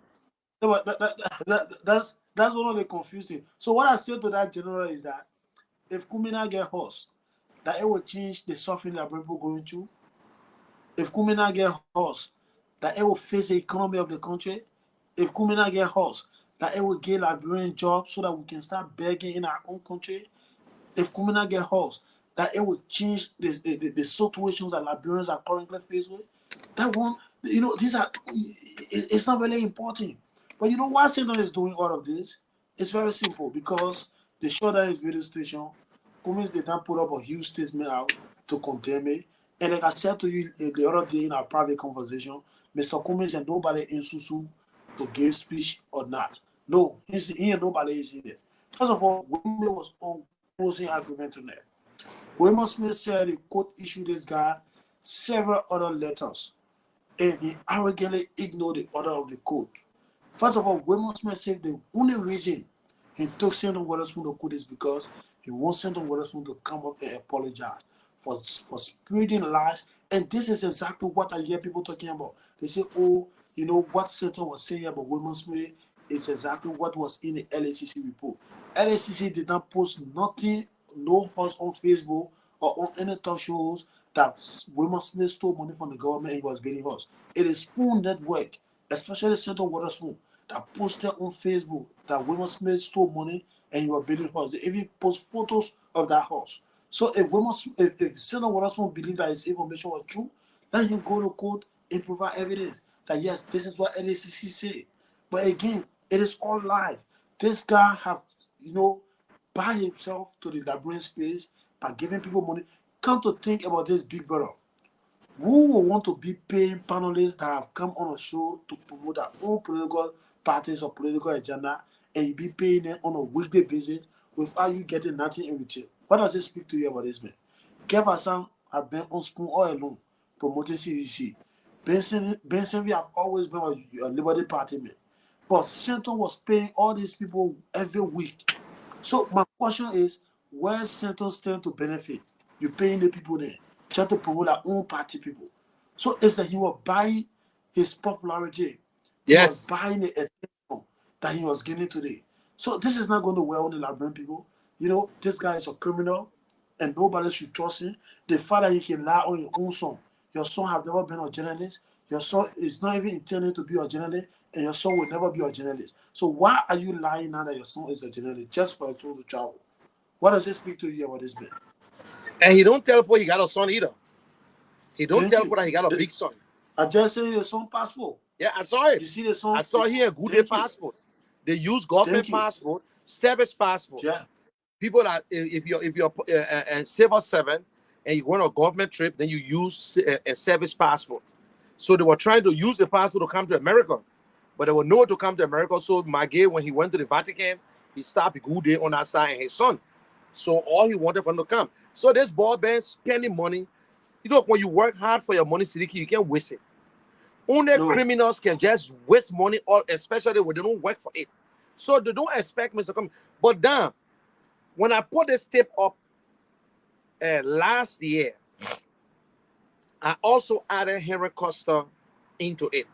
No, but that's one of the confusing. So what I said to that general is that if Kumina get horse, that it will change the suffering that people going through. If Kumina get horse, that it will face the economy of the country. If Kumina get horse, that it will get Liberian jobs so that we can start begging in our own country. If Kumina get horse, that it will change the situations that Liberians are currently faced with. That one, you know, it's not really important. But you know why Satan is doing all of this? It's very simple, because the show that his radio station, Cummins did not put up a huge statement out to condemn it. And like I said to you the other day in our private conversation, Mr. Cummins and nobody in Susu to give speech or not. No, he and nobody is in it. First of all, Wimble was on closing argument on that. William Smith said the court issued this guy several other letters, and he arrogantly ignored the order of the court. First of all, William Smith said the only reason he took Senator Weatherspoon to court is because he wants Senator Weatherspoon to come up and apologize for spreading lies. And this is exactly what I hear people talking about. They say, oh, you know, what Senator was saying about William Smith is exactly what was in the LACC report. LACC did not post nothing, no post on Facebook or on any talk shows that William Smith stole money from the government and he was getting us. It is Spoon Network, especially Senator Weatherspoon, that posted on Facebook that William Smith stole money and you are building house. They even post photos of that house. So if Senator Weatherspoon believes that his information was true, let him go to court and provide evidence that yes, this is what LACC say. But again, it is all lies. This guy have, you know, by himself to the Liberian space by giving people money. Come to think about this, Big Brother. Who will want to be paying panelists that have come on a show to promote their own political parties or political agenda, and you be paying them on a weekly basis without you getting nothing in return? What does it speak to you about this man? Kev Hassan have been on Spoon all alone promoting CDC. Benson, we have always been a Liberty Party man. But Central was paying all these people every week. So my question is, where Central stand to benefit? You're paying the people there just to promote their own party people. So it's that he was buying his popularity. Yes. He was buying the attention that he was getting today. So this is not going to well on the Liberian people. You know, this guy is a criminal and nobody should trust him. The fact that he can lie on your own son. Your son have never been a journalist. Your son is not even intended to be a journalist, and your son will never be a journalist. So why are you lying now that your son is a journalist just for your son to travel? What does it speak to you about this man? And he don't tell people he got a son either. He don't tell people that he got a big son. I just said the son passport. Yeah, I saw it. You see the son? I saw here a good day passport. They use government passport, service passport. Yeah. People that if you're and civil servant and you go on a government trip, then you use a service passport. So they were trying to use the passport to come to America, but they were nowhere to come to America. So Magay, when he went to the Vatican, he stopped a good day on that side and his son. So all he wanted for him to come. So this boy band spending money. You know, when you work hard for your money, Siddiqui, you can't waste it. Only criminals can just waste money, or especially when they don't work for it. So they don't expect Mr. Cummings. But damn, when I put this tape up, last year, I also added Henry Costa into it,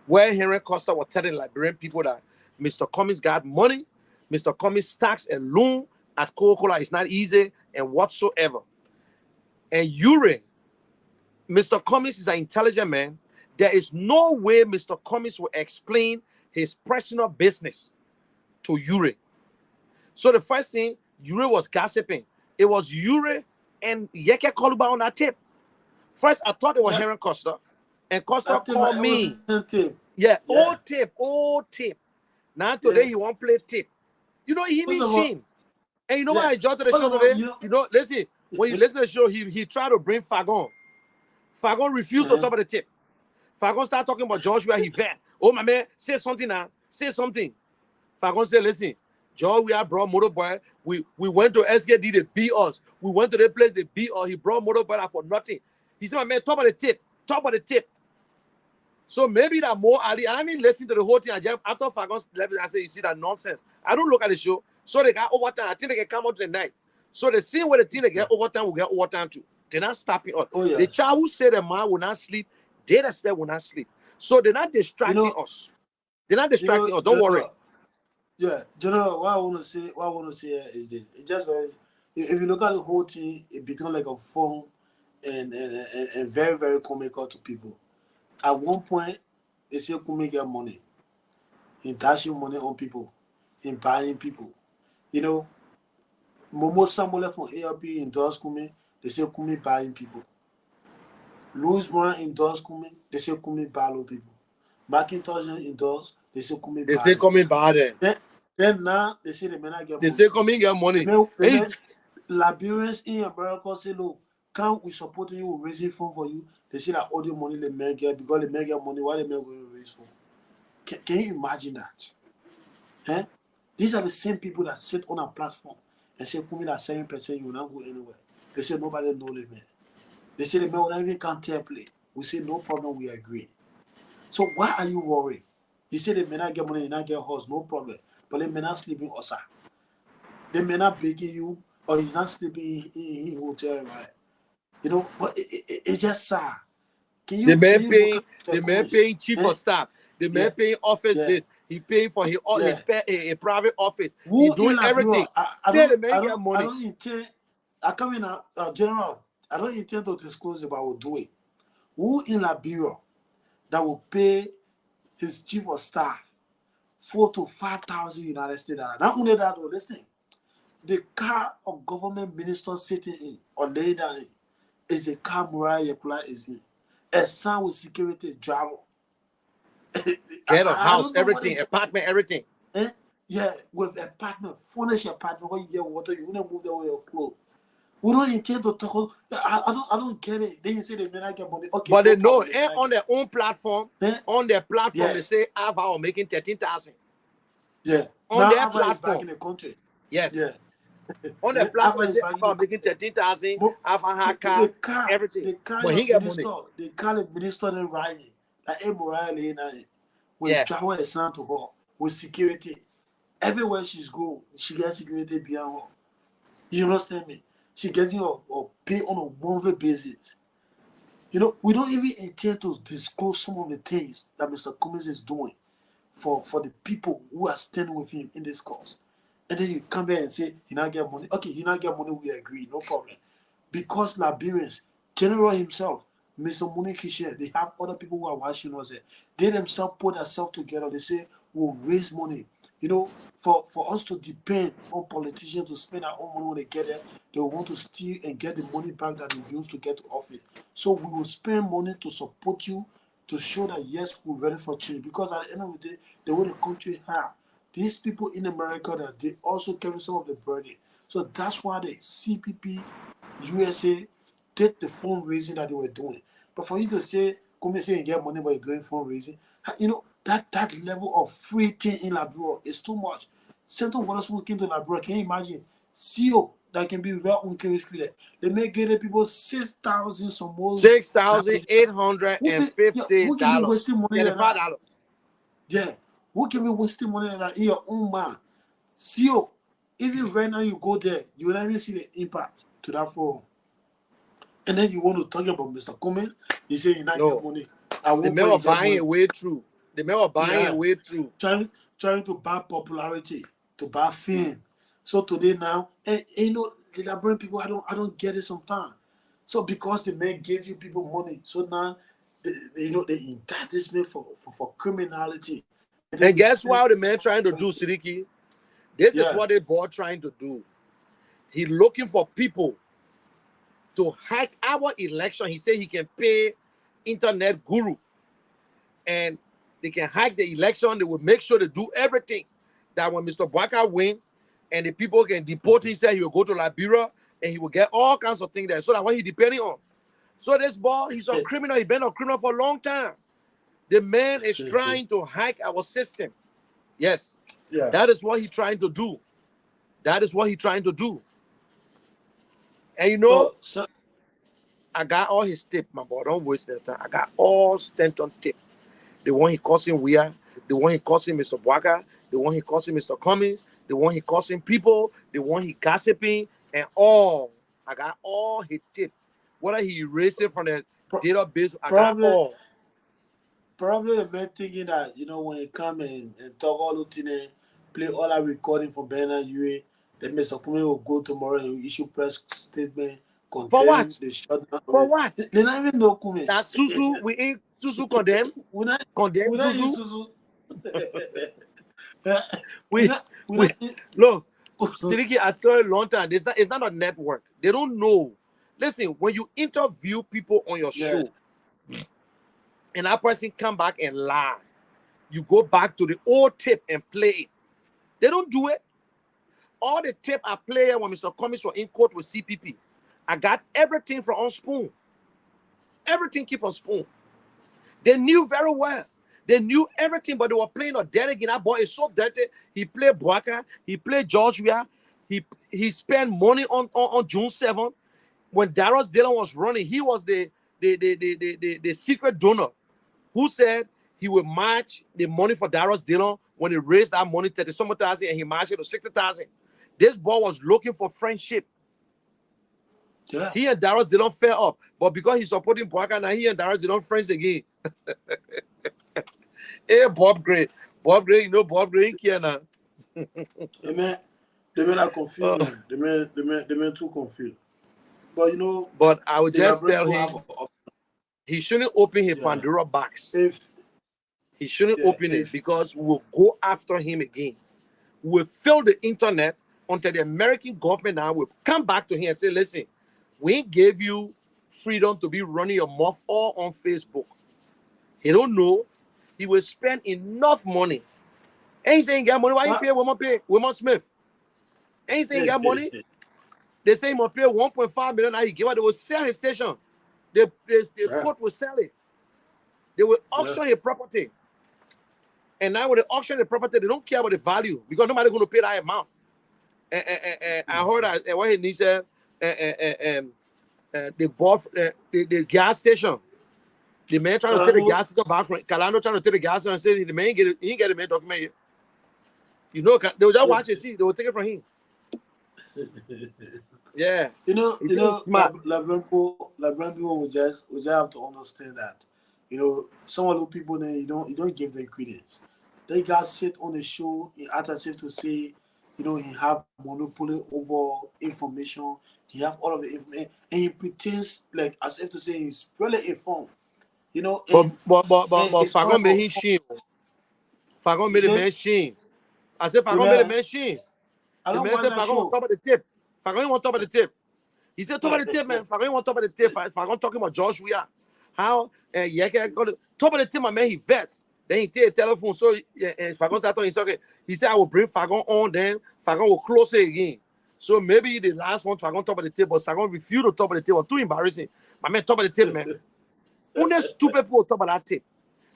where Henry Costa was telling Liberian people that Mr. Cummings got money, Mr. Cummings tax and loan at Coca-Cola is not easy and whatsoever. And Uri, Mr. Cummings is an intelligent man. There is no way Mr. Cummings will explain his personal business to Uri. So the first thing, Uri was gossiping. It was Uri and Yeke Koluba on that tape. First, I thought it was Henry Costa, and Costa called me. Yeah, old tape. Now today he won't play tape. You know, he be shame. And you know what I enjoyed the show today? You know, listen, when you listen to the show, he tried to bring Fagon. Fagon refused to talk about the tape. Fagon started talking about Joshua Yvette. Oh, my man, say something now. Say something. Fagon said, listen, George, we are brought Motorboy. We went to SKD, they beat us. We went to the place, they beat us. He brought Motorboy for nothing. He said, my man, talk about the tip. Talk about the tip. So maybe that more Ali, and I mean, listen to the whole thing. After Fagon's level, I said, you see that nonsense. I don't look at the show. So they got overtime. I think they can come out tonight. So the scene where the team they get overtime will get overtime too. They're not stopping us. Oh, yeah. The child who said the man will not sleep, they that said will not sleep. So they're not distracting us. They're not distracting us. Don't worry. Yeah, General, what I want to say is this. It just if you look at the whole thing, it becomes like a fun and very, very comical to people. At one point, they say Kumi get money. He dashing money on people. He buying people. You know, Momo Samuel from ALB endorsed Kumi. They say Kumi buying people. Louis Moran endorsed Kumi. They say Kumi buying people. Macintosh endorsed. They say Kumi buying. They say Kumi buying. Then now they say the men get money. They say Kumi get money. Liberians in America say, look, can we support you, raising fund for you? They say that all the money the men get, because the men get money, why the men going to raise fund? Can you imagine that? Eh? These are the same people that sit on a platform and say, Kumi, that 7%, you will not go anywhere. They say nobody know the men. They say the men will not even come to play. We say no problem, we agree. So why are you worried? You say the men not get money, you not get horse, no problem. But the men not sleeping also. The men not begging you, or he's not sleeping in hotel, right? You know, but it's just sad. The man paying chief of staff. The man paying office this. He paying for his a private office. He's doing everything. I don't intend. I come in General. I don't intend to disclose if I will do it. Who in Liberia that will pay his chief of staff 4,000 to 5,000 United States dollars? Not only that, though, listen. The car of government minister sitting in or laying down in is a car Muriah Yakula is in. A son with security driver. Get a house, everything, apartment, everything. Yeah, with apartment, furnish apartment where you get water, you wouldn't move there with your clothes. We don't intend to talk. I don't get it. Then you say they may not get money. Okay, but they know on their own platform, they say Ava are making 13,000. Yeah. On now their Ava platform. Is back in the country. Yes. Yeah. On their platform, they say Ava are making 13,000. Ava had car, everything. But he get money. They call the minister in writing. Like Muriah with Jawa is sent to her with security. Everywhere she's go, she gets security behind her. You understand me? She getting or pay on a monthly basis. You know, we don't even intend to disclose some of the things that Mr. Cummings is doing for the people who are standing with him in this cause. And then you come here and say, he not get money. Okay, he not get money, we agree, no problem. Because Liberians, General himself, Mr. Monique Kishe, they have other people who are watching us there. They themselves put themselves together. They say, we'll raise money. You know, for us to depend on politicians to spend our own money when they get there, they want to steal and get the money back that they used to get to office. So we will spend money to support you, to show that, yes, we're ready for change. Because at the end of the day, the way the country have, these people in America, that they also carry some of the burden. So that's why the CPP USA did the fundraising that they were doing. But for you to say, come and say and get money by doing fundraising, you know, that level of free thing in Liberia is too much. Central Waterspoon came to Liberia. Can you imagine? CEO that can be right on Kerry Street there. They may get the people 6,000 some more. $6,850. Who can be wasting money $25. Yeah. Who can be wasting money like that in your own man? CEO, even right now you go there, you will not even see the impact to that forum. And then you want to talk about Mr. Cummings, you say you not No. get money. I The won't men were get buying money. a way through. The men were buying Yeah. a way through. Trying to buy popularity, to buy fame. So today now, and you know, the Liberian people, I don't get it sometimes. So because the men gave you people money, so now you know they indict this man for criminality. then And we guess spend- what the man trying to do, Sidiki? This is Yeah. what they boy trying to do. He looking for people to hack our election. He said he can pay internet guru, and they can hack the election. They will make sure to do everything that when Mr. Bwaka win, and the people can deport him. He said he will go to Liberia and he will get all kinds of things there. So that's what he depending on. So this boy, he's a criminal. He's been a criminal for a long time. The man is trying to hack our system. Yes, Yeah. that is what he's trying to do. That is what he's trying to do. And you know, So, I got all his tip, my boy. Don't waste that time. I got all Stanton tip. The one he causing Weah, the one he causing Mr. Bwaka, the one he causing Mr. Cummings, the one he causing people, the one he gossiping, and all. I got all his tip. Whether he erased it from the database, I got probably- all. probably the man thinking that, you know, when you come and talk all the thing, play all that recording from Bernard Yue, then Mr. Cummings will go tomorrow and will issue press statement, condemn what? the shutdown. For what? They don't even know Cummings. That Susu, we ain't Susu condemn. We not Susu. use We not look, Sidiki, I told you a long time. It's not a network. They don't know. Listen, when you interview people on your Yeah. show, and that person come back and lie, you go back to the old tape and play it. They don't do it. All the tape I play when Mr. Cummings was in court with CPP, I got everything from on Spoon. Everything keep on Spoon. They knew very well. They knew everything, but they were playing a dirty game. That boy is so dirty. He played Bwaka. He played George Weah. He spent money on June 7th. When Darius Dillon was running, he was the secret donor who said he would match the money for Darius Dillon when he raised that money 30-some thousand and he matched it to 60,000. This boy was looking for friendship. Yeah. He and Darius Dillon fell up, but because he's supporting Bwaka, now he and Darius Dillon friends again. Hey, Bob Gray, you know Bob Gray in here now. The men are confused. Man. The men too confused. But you know, But I would the just Liberian tell people him have he shouldn't open his Yeah. Pandora box. if He shouldn't Yeah, open it if- because we'll go after him again. We'll fill the internet until the American government now will come back to him and say, listen, we gave you freedom to be running your mouth all on Facebook. He don't know. He will spend enough money. Ain't he saying he got money? Why you What? pay Wilmot Pay? Wilmot Smith. Ain't he saying he got money? They say he must pay 1.5 million. Now he give out. They will sell his station. The Yeah. court will sell it. They will auction his property. And now when they auction the property, they don't care about the value because nobody's going to pay that amount. I heard that what he said, they bought the gas station. The man trying to take the gas station back from Calando, trying to take the gas station and say the man get it, he ain't get the man document yet. You know, they will just watch and see. They will take it from him. Yeah. He's very smart. Liberian people will just have to understand that, you know, some of the people there you don't give them credence. They got sit on the show as if to say, you know, he have monopoly over information. He have all of the information, and he pretends like as if to say he's really informed. You know, But and it's Fagon all made about him shame. Fagon made the Say- man shame. I said Fagon The made the man- man shame. I The don't man want said that Fagon on show. top of the tip. Fagon on top of the tip. He said top of the tip, man. Fagon on top of the tip. Fagon talking about George Weah. How Yeke got the top of the tip, my man, he vets. Then he take a telephone. So and Fagon started talking. He said, okay. He said, I will bring Fagon on, then Fagon will close it again. So maybe the last one, Fagon top of the tip, but Fagon refused to top of the tip. Too embarrassing. My man, top of the tip, man. Only stupid people top of that tip.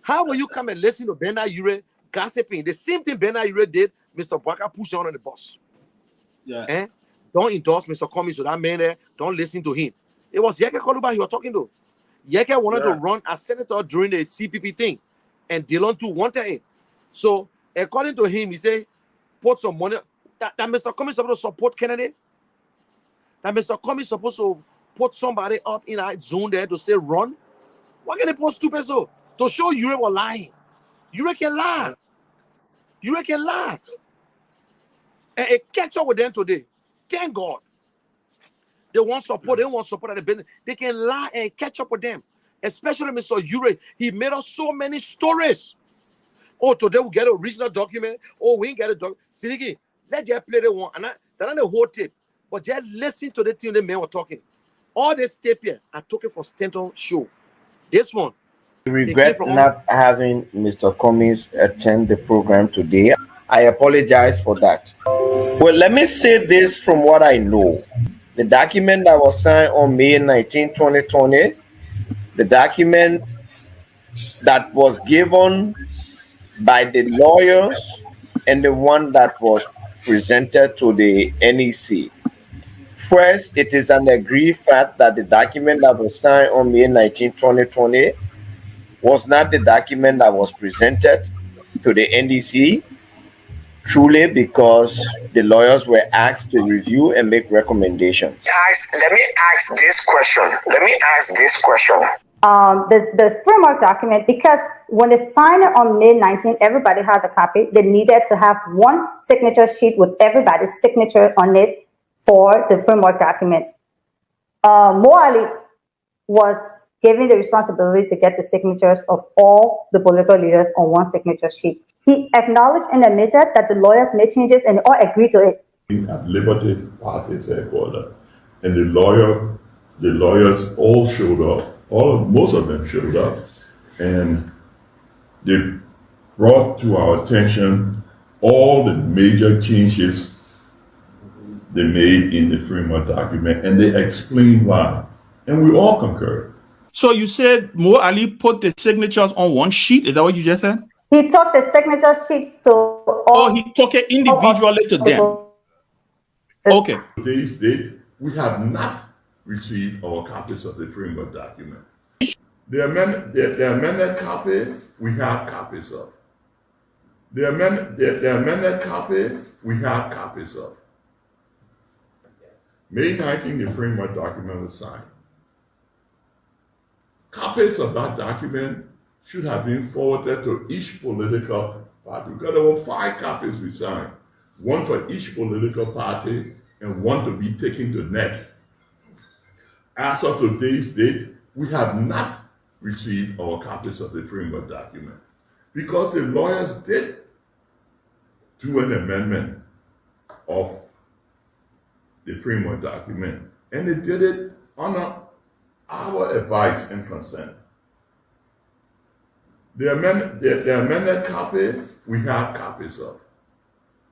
How will you come and listen to Bernard Ure gossiping? The same thing Bernard Ure did, Mr. Bwaka pushed on the bus. Yeah. Don't endorse Mr. Cummings to that man there. Don't listen to him. It was Yeke Koluba he was talking to. Yeke wanted to run as senator during the CPP thing, and Dillon too wanted it. So, according to him, he said, put some money. That Mr. Cummings supposed to support Kennedy. That Mr. Cummings supposed to put somebody up in a zone there to say run. Why can they put stupid so? To show you were lying. You can lie. You can lie. And catch up with them today. Thank God. They want support. They want support at the business. They can lie and catch up with them. Especially Mr. Ure. He made us so many stories. Oh, today we get an original document. Oh, we ain't get a document. Sidiki, let just play the one. And that's not the whole tape. But just listen to the thing the men were talking. All this tape here, I took it from Stanton show. This one. I regret not having Mr. Cummings attend the program today. I apologize for that. Well, let me say this from what I know. The document that was signed on May 19, 2020, the document that was given by the lawyers and the one that was presented to the NEC. First, it is an agreed fact that the document that was signed on May 19, 2020 was not the document that was presented to the NEC, truly because the lawyers were asked to review and make recommendations. Let me ask this question. The framework document, because when they signed it on May 19, everybody had a copy. They needed to have one signature sheet with everybody's signature on it for the framework document. Mo Ali was given the responsibility to get the signatures of all the political leaders on one signature sheet. He acknowledged and admitted that the lawyers made changes and all agreed to it. At Liberty Party's headquarters, and the lawyers all showed up. Most of them showed up, and they brought to our attention all the major changes they made in the framework document, and they explained why, and we all concurred. So you said Mo Ali put the signatures on one sheet? Is that what you just said? He took the signature sheets to all. Oh, he took it individually to them. Okay. Today's date, we have not received our copies of the framework document. The amended copy, we have copies of. The amended copy, we have copies of. May 19, the framework document was signed. Copies of that document should have been forwarded to each political party, because there were 5 copies we signed, one for each political party and one to be taken to NEC. As of today's date, we have not received our copies of the framework document because the lawyers did do an amendment of the framework document, and they did it under our advice and consent. The amended copy, we have copies of.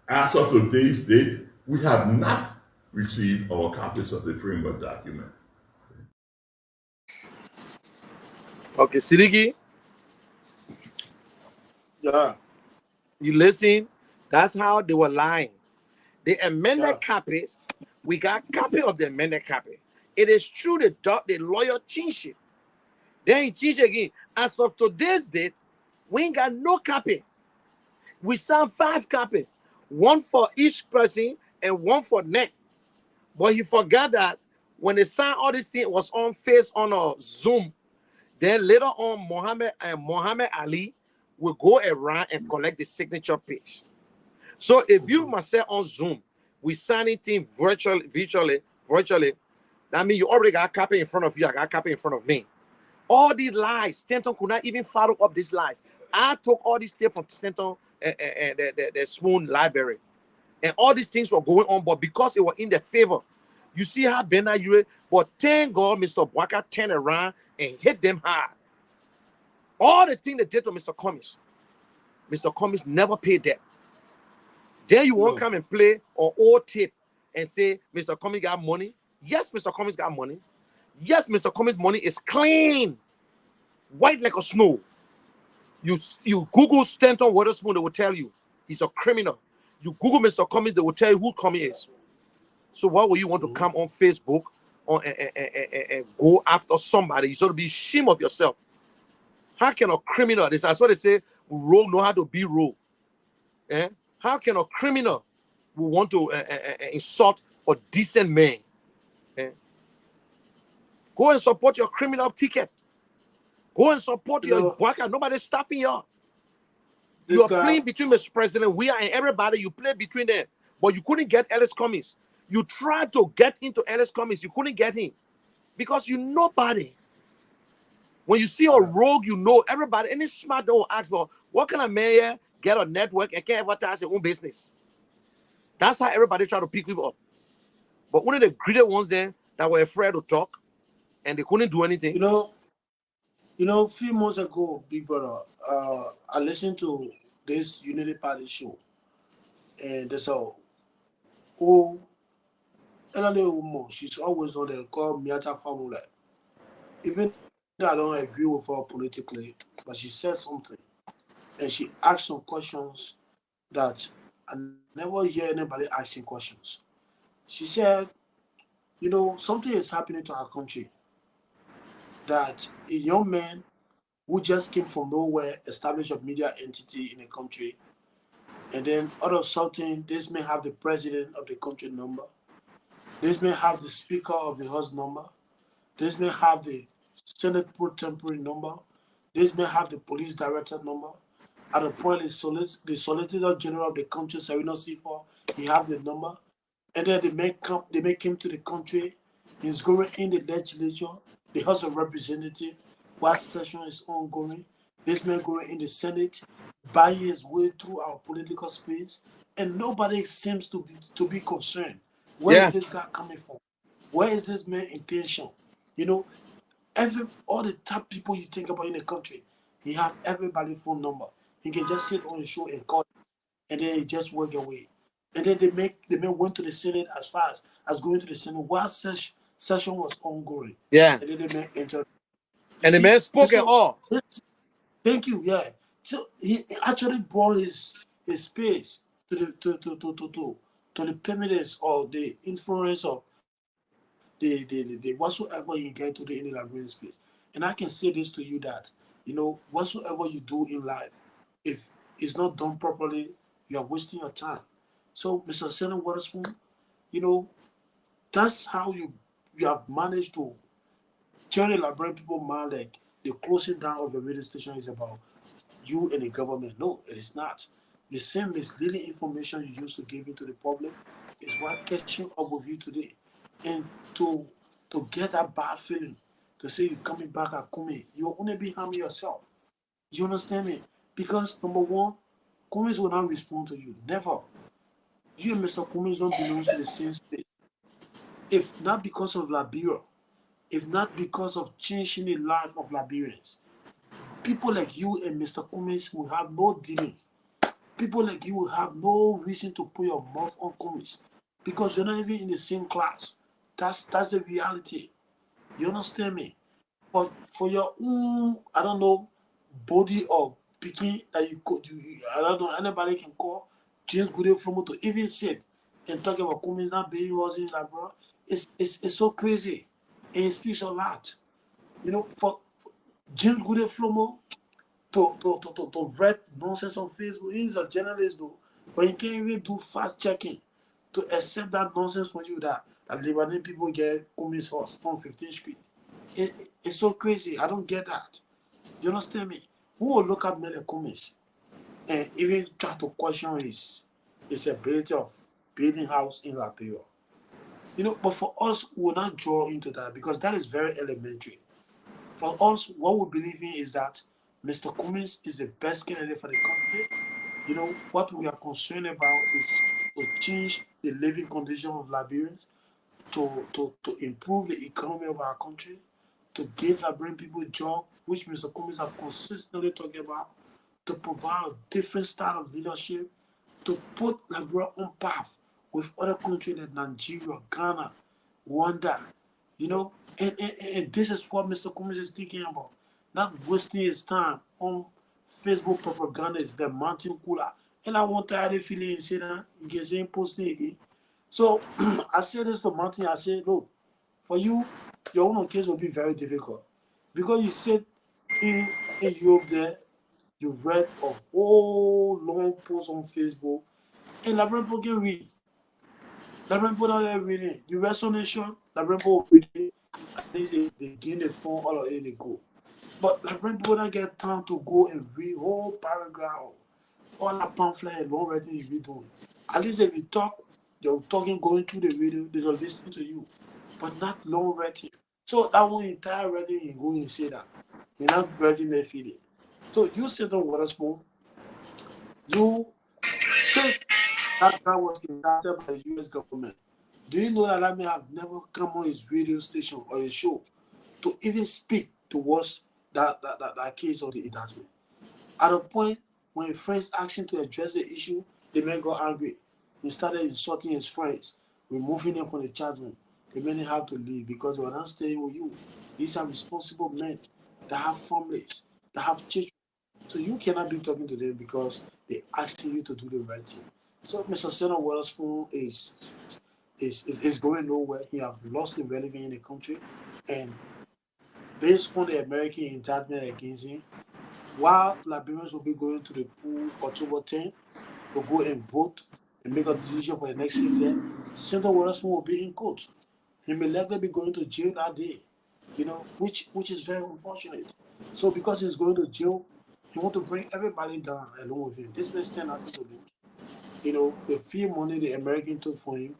As of today's date, we have not received our copies of the framework document. Okay, Sidiki. Yeah. You listen? That's how they were lying. The amended copies, we got copy of the amended copy. It is true the lawyer changed it. Then he changed again. As of today's date, we ain't got no copy. We signed 5 copies, one for each person and one for NEC. But he forgot that when they signed all these things, it was on Zoom. Then later on, Muhammad Ali will go around and collect the signature page. So if you must say on Zoom, we sign it virtually, that means you already got a copy in front of you, I got a copy in front of me. All these lies, Stanton could not even follow up these lies. I took all these stuff from Stanton and the Spoon library. And all these things were going on, but because it was in their favor, you see how Bernard Ure, but thank God Mr. Bwaka turned around and hit them hard. All the things they did to Mr. Cummings never paid them. Then you won't come and play or old tape and say Mr. Cummings got money. Yes, Mr. Cummings got money. Yes, Mr. Cummings' money is clean, white like a snow. You Google Stanton Witherspoon, they will tell you he's a criminal. You Google Mr. Cummings, they will tell you who Cummings is. So why would you want to come on Facebook and go after somebody? You sort of be ashamed of yourself. How can a criminal, that's what they say, rogue know how to be rogue. Eh? How can a criminal who want to insult a decent man? Eh? Go and support your criminal ticket. Go and support You your know, worker. Nobody's stopping you. this You are guy, playing between Mr. President, we are, and everybody. You play between them, but you couldn't get Ellis Cummings. You tried to get into Ellis Cummings, you couldn't get him because you nobody. When you see a rogue, you know everybody. Any smart don't ask, but what can a mayor get a network and can advertise their own business? That's how everybody try to pick people up. But one of the greedy ones there that were afraid to talk and they couldn't do anything. you know, a few months ago, Big Brother, I listened to this Unity Party show, and there's a elderly woman. She's always on there called Miata Famula. Even though I don't agree with her politically, but she said something, and she asked some questions that I never hear anybody asking questions. She said, you know, something is happening to our country, that a young man who just came from nowhere established a media entity in the country, and then out of something, this may have the president of the country number, this may have the speaker of the house number, this may have the Senate pro tempore number, this may have the police director number. At the point, the Solicitor General of the country, Serena C4, he have the number, and then they make him to the country. He's going in the legislature, the House of Representatives, while session is ongoing. This man going in the Senate, buying his way through our political space, and nobody seems to be concerned. Where is this guy coming from? Where is this man intention? You know, all the top people you think about in the country, he have everybody's phone number. He can just sit on the show and call, and then he just work away. And then they went to the Senate as fast as going to the Senate while session was ongoing. Yeah. And then they may enter. And the man spoke at all. Thank you. Yeah. So he actually brought his space to the permanence or the influence of the whatsoever you get to the in space. And I can say this to you that, you know, whatsoever you do in life, if it's not done properly, you are wasting your time. So, Mr. Senator Waterspoon, you know, that's how you have managed to turn the Liberian people mind like the closing down of the radio station is about you and the government. No, it is not. The same misleading information you used to give into the public is what catching up with you today. And to get that bad feeling, to say you're coming back at Kumi, you'll only be harming yourself. You understand me? Because number one, Kumis will not respond to you. Never. You and Mr. Kumis don't belong to the same space. If not because of Liberia, if not because of changing the life of Liberians, people like you and Mr. Kumis will have no dealing. People like you will have no reason to put your mouth on Kumis because you're not even in the same class. That's the reality. You understand me? But for your own, I don't know, body or picking that you could, I don't know, anybody can call James Goodell from to even sit and talk about Kumis not being was in like, bro. It's so crazy. And it speaks a lot. You know, for James Goodell Flomo to write nonsense on Facebook, he's a journalist though, but he can't even do fast checking to accept that nonsense from you that Lebanese people get Kumis horse on 15th Street. It's so crazy. I don't get that. You understand me? Who will look at Mele Kumis and even try to question his ability of building house in Liberia? You know, but for us, we will not draw into that because that is very elementary. For us, what we believe in is that Mr. Kumis is the best candidate for the country. You know, what we are concerned about is to change the living condition of Liberians, to improve the economy of our country, to give Liberian people a job, which Mr. Kumis have consistently talked about, to provide a different style of leadership, to put Liberia on path with other countries like Nigeria, Ghana, Rwanda, you know, and this is what Mr. Kumis is thinking about. Not wasting his time on Facebook propaganda is the mountain cooler. And I want to add a feeling and say that you can say posting again. So I say this to Martin, I say, look, for you, your own case will be very difficult. Because you sit in Europe there, you read a whole long post on Facebook, and Liberian people can read. Liberian people don't reading. You read some nation, Liberian people read it. At least they gain the phone, all of it, they go. But Liberian people don't get time to go and read whole paragraph, all that pamphlet and long writing you be doing. At least if you talk, you're talking, going through the video, they will listen to you, but not long writing. So that one entire writing, you go and say that. You're not writing their feeling. So you sit on Waterspoon, you, since that guy was indicted by the US government, do you know that I may have never come on his radio station or his show to even speak towards that case of the indictment? At a point when friends asked him to address the issue, the man got angry. He started insulting his friends, removing them from the chat room. The men have to leave because they were not staying with you. These are responsible men that have families, that have children. So you cannot be talking to them because they're asking you to do the right thing. So Mr. Senator Waterspoon is going nowhere. He has lost the relevance in the country. And based on the American indictment against him, while Liberians will be going to the pool October 10 to go and vote and make a decision for the next 6 years, Senator Waterspoon will be in court. He may likely be going to jail that day, which is very unfortunate. So because he's going to jail, he wants to bring everybody down along with him. This man stand nothing to lose. The fee money the American took for him,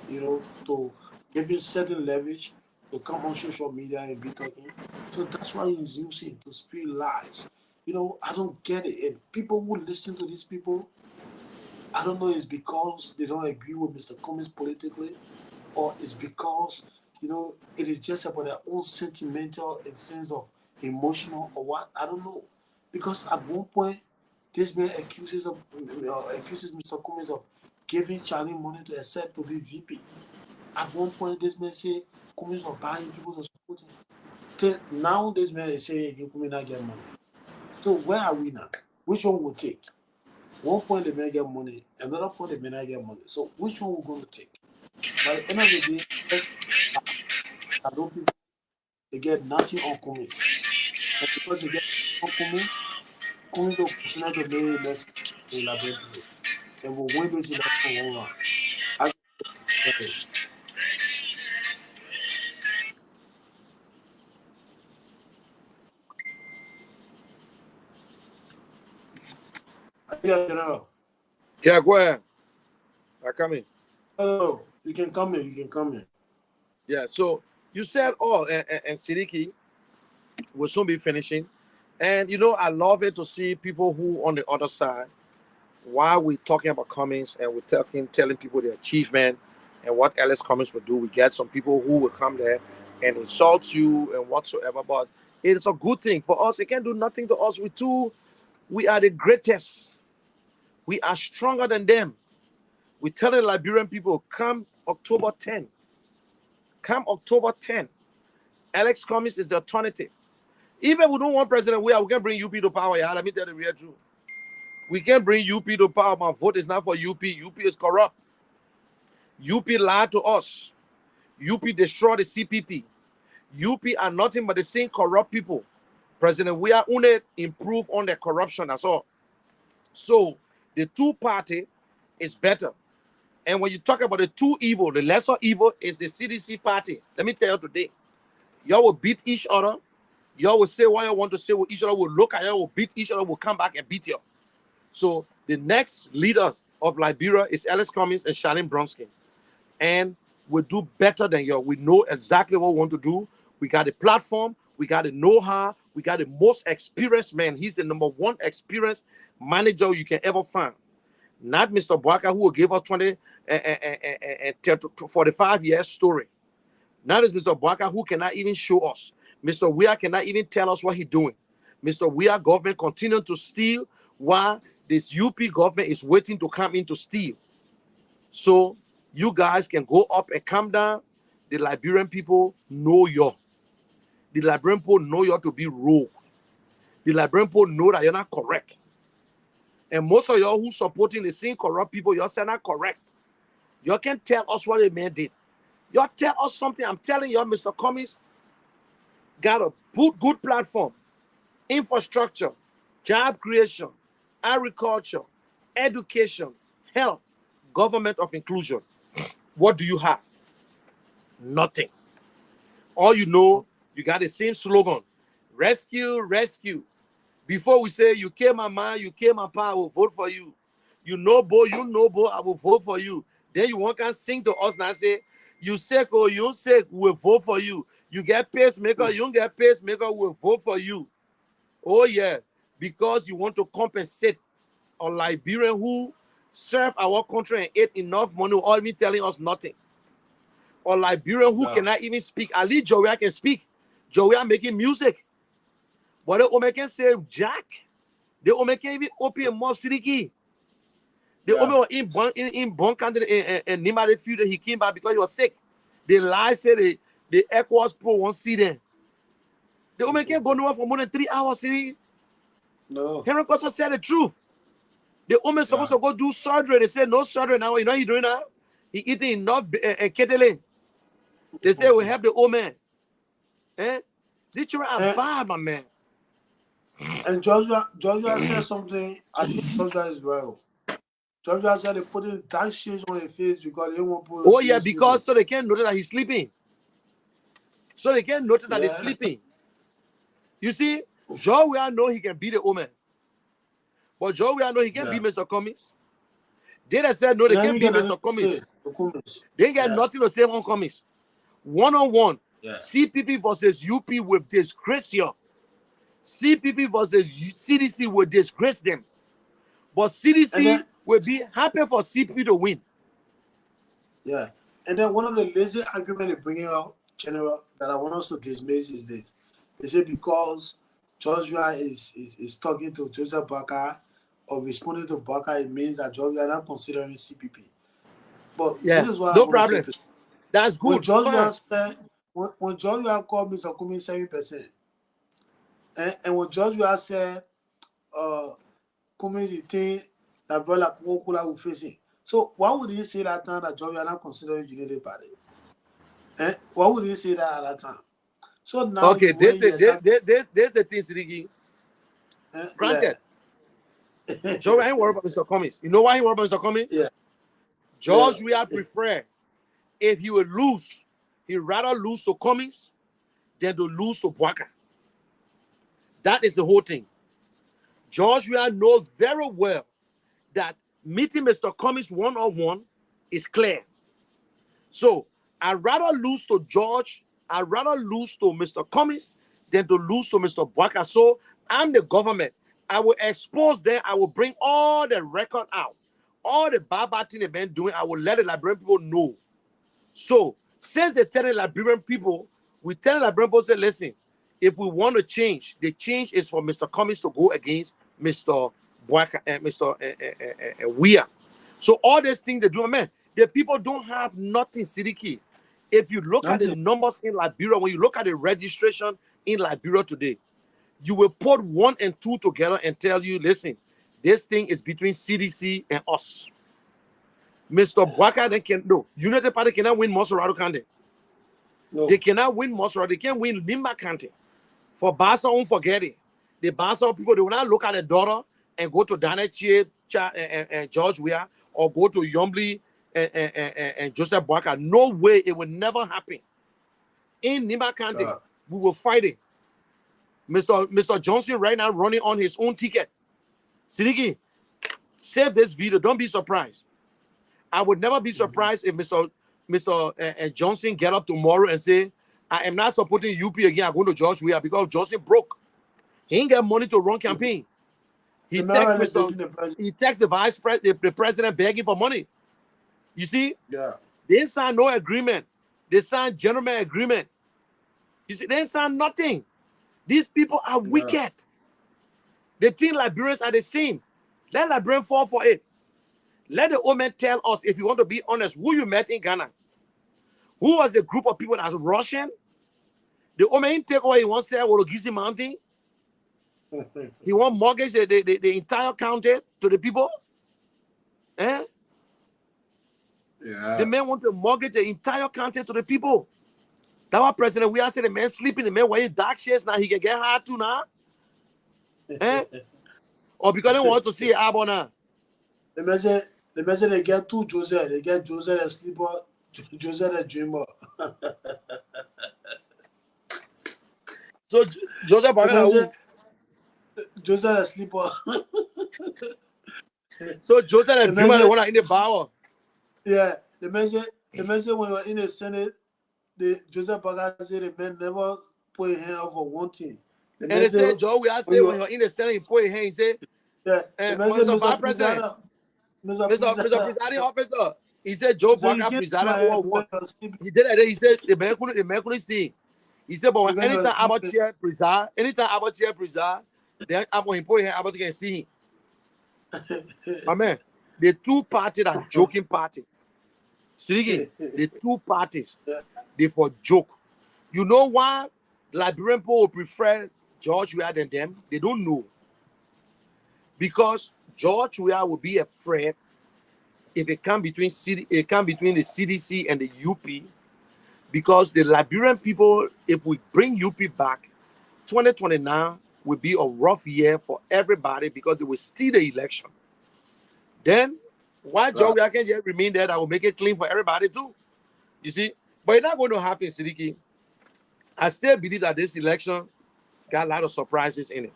to give him certain leverage to come on social media and be talking. So that's why he's using to spread lies. I don't get it. And people who listen to these people, I don't know, it's because they don't agree with Mr. Cummings politically, or it's because, it is just about their own sentimental and sense of emotional or what. I don't know. Because at one point, this man accuses Mr. Cummings of giving Charlie money to accept to be VP. At one point, this man said Cummings was buying people to support him. Till now, this man is saying Cummings not get money. So where are we now? Which one will take? One point they may get money, another point they may not get money. So which one we're going to take? By the end of the day, I don't think they get nothing on Cummings. And because they get on Cummings will continue to be less in Liberian people. And will win this election one round. General. Yeah, go ahead. I come in. Oh, you can come in. Yeah, so you said, and Siddiqui will soon be finishing. And, I love it to see people who on the other side, while we're talking about Cummings and we're telling people the achievement and what Alex Cummings will do, we get some people who will come there and insult you and whatsoever. But it is a good thing for us. It can do nothing to us. We are the greatest. We are stronger than them. We tell the Liberian people, come October 10. Come October 10. Alex Cummings is the alternative. Even if we don't want President we can bring UP to power. Yeah, let me tell the real truth. We can bring UP to power. My vote is not for UP. UP is corrupt. UP lied to us. UP destroyed the CPP. UP are nothing but the same corrupt people. President we are only improve on their corruption. That's all. So the two party is better. And when you talk about the two evil, the lesser evil is the CDC party. Let me tell you today. Y'all will beat each other. Y'all will say what you want to say with each other. Will look at y'all, will beat each other, will come back and beat you. So the next leaders of Liberia is Alex Cummings and Charlene Bronsky. And we'll do better than y'all. We know exactly what we want to do. We got a platform. We got the know-how. We got the most experienced man. He's the number one experienced manager you can ever find. Not Mr. Boaka, who will give us 20 and 45 years story. Not is Mr. Boaka, who cannot even show us. Mr. Weah cannot even tell us what he's doing. Mr. Weah government continue to steal while this UP government is waiting to come in to steal. So you guys can go up and come down. The Liberian people know you. The Liberian people know you to be rogue. The Liberian people know that you're not correct. And most of y'all who supporting the same corrupt people, y'all say not correct. Y'all can tell us what the man did. Y'all tell us something. I'm telling y'all, Mr. Cummings got a good platform, infrastructure, job creation, agriculture, education, health, government of inclusion. What do you have? Nothing. All you know, you got the same slogan: rescue, rescue. Before we say, you came my man, you came my pa, I will vote for you. You know, boy, I will vote for you. Then you want to sing to us now, say, you sick or you sick, we will vote for you. You get pacemaker, you don't get pacemaker, we will vote for you. Oh yeah, because you want to compensate a Liberian who served our country and ate enough money, all me telling us nothing. Or Liberian who cannot even speak. At least Joey can speak. Joey are making music. But the Ome can say Jack. The Ome can even open a mouth Sidiki. The Ome was in Bon Country and Nima the few that he came back because he was sick. The lie said the ECOWAS Pro won't see them. The Ome can't go nowhere for more than 3 hours, Sidiki. No. Henry Kosso said the truth. The Ome is supposed to go do surgery. They said no surgery now. You know what he's doing now? He eating enough kettle. They say we help the old man. Eh? These children are bad, my man. And Joshua said something. I think Joshua is well. Joshua said they put in dark shades on his face because they won't put. Oh yeah, because so they can't notice that he's sleeping. So they can't notice that he's sleeping. You see, Joe, we all know he can beat the old man. But Joe, we all know he can beat Mr. Cummings. They said no, they can't beat Mr. Cummings. They ain't got nothing to say on Cummings. One-on-one. CPP versus UP will disgrace you. CPP versus CDC will disgrace them. But CDC will be happy for CPP to win. Yeah. And then one of the lazy arguments they're bringing out, General, that I want us to dismiss is this. They say because Joshua is talking to Joseph Boakai or responding to Boakai, it means that Joshua is not considering CPP. But this is what no problem. That's good. When Joshua called Mr. Cummings 7%, and when Joshua said, Cummings, he think that brother Kukula will face him. So why would he say that time that Joshua not considering United Party? Why would he say that at that time? So now, okay, this the thing, Sidiki. Granted, Joe ain't worried about Mr. Cummings. You know why he worried about Mr. Cummings? Yeah. George, we are prefer if he would lose, he'd rather lose to Cummings than to lose to Boakai. That is the whole thing. George, we know very well that meeting Mr. Cummings one-on-one is clear. So I'd rather lose to George, I'd rather lose to Mr. Cummings than to lose to Mr. Boakai. So I'm the government. I will expose them. I will bring all the record out. All the bad thing they've been doing, I will let the Liberian people know. So, since they tell the Liberian people, we tell the Liberian people, say, listen, if we want to change, the change is for Mr. Cummings to go against Mr. Boakai and Mr. Weah. So, all these things they do, man, the people don't have nothing, Sidiki. If you look at the numbers in Liberia, when you look at the registration in Liberia today, you will put 1 and 2 together and tell you, listen, this thing is between CDC and us. Mr. Boakai, they can no. United Party cannot win Mosorado County. No. They cannot win Mosorado. They can't win Nimba County. For Bassa, don't forget it. The Bassa people, they will not look at the daughter and go to Dana Chie and George Weah or go to Yombly and Joseph Boakai. No way, it will never happen. In Nimba County, we will fight it. Mr. Johnson right now running on his own ticket. Sidiki, save this video. Don't be surprised. I would never be surprised if Mr. Johnson get up tomorrow and say, I am not supporting UP again. I'm going to George Weah because Johnson broke. He ain't got money to run campaign. He texts the president begging for money. You see? Yeah. They didn't sign no agreement. They signed gentleman agreement. You see, they didn't sign nothing. These people are wicked. They think Liberians are the same. Let Liberians fall for it. Let the old man tell us, if you want to be honest, who you met in Ghana. Who was the group of people that was Russian? The old man take away, he wants to say, Wologizi Mountain. He want mortgage the entire county to the people. Eh? Yeah. The man want to mortgage the entire county to the people. That was President Weah said the man sleeping, the man wearing dark shades now, he can get hard too now. Eh? Or because they want to see Abona. Imagine they get two Joseph. They get Joseph the sleeper, Joseph the dreamer. So Joseph The Boakai man na say who? Joseph a sleeper. So Joseph The and man Dreamer the say, one that in the power. yeah, the man say when you were in the Senate, the Joseph Boakai said the man never put his hand over one thing. The And man they say say, Joe, we are when saying you when you're in the Senate, he put his hand, he say, yeah, the man say Mr. Vice Mr. President, President, Mr. Mr. President, Presiding Officer, he said Joe so you Boakai can't presided my over head one. because you're He did it. He said the man couldn't see. He said, but when because you're anytime Abbott sleeping. chair preside, then I'm going to put him Abbott can see him. My man, the two parties are joking party. Sirigi, the two parties, they for joke. You know why Liberian people will prefer George Weah than them? They don't know. Because George Weah will be afraid if it come between the CDC and the UP. Because the Liberian people, if we bring UP back, 2029 will be a rough year for everybody because they will steal the election. Then, why George Weah can just remain there, that will make it clean for everybody too. You see? But it's not going to happen, Sidiki. I still believe that this election got a lot of surprises in it.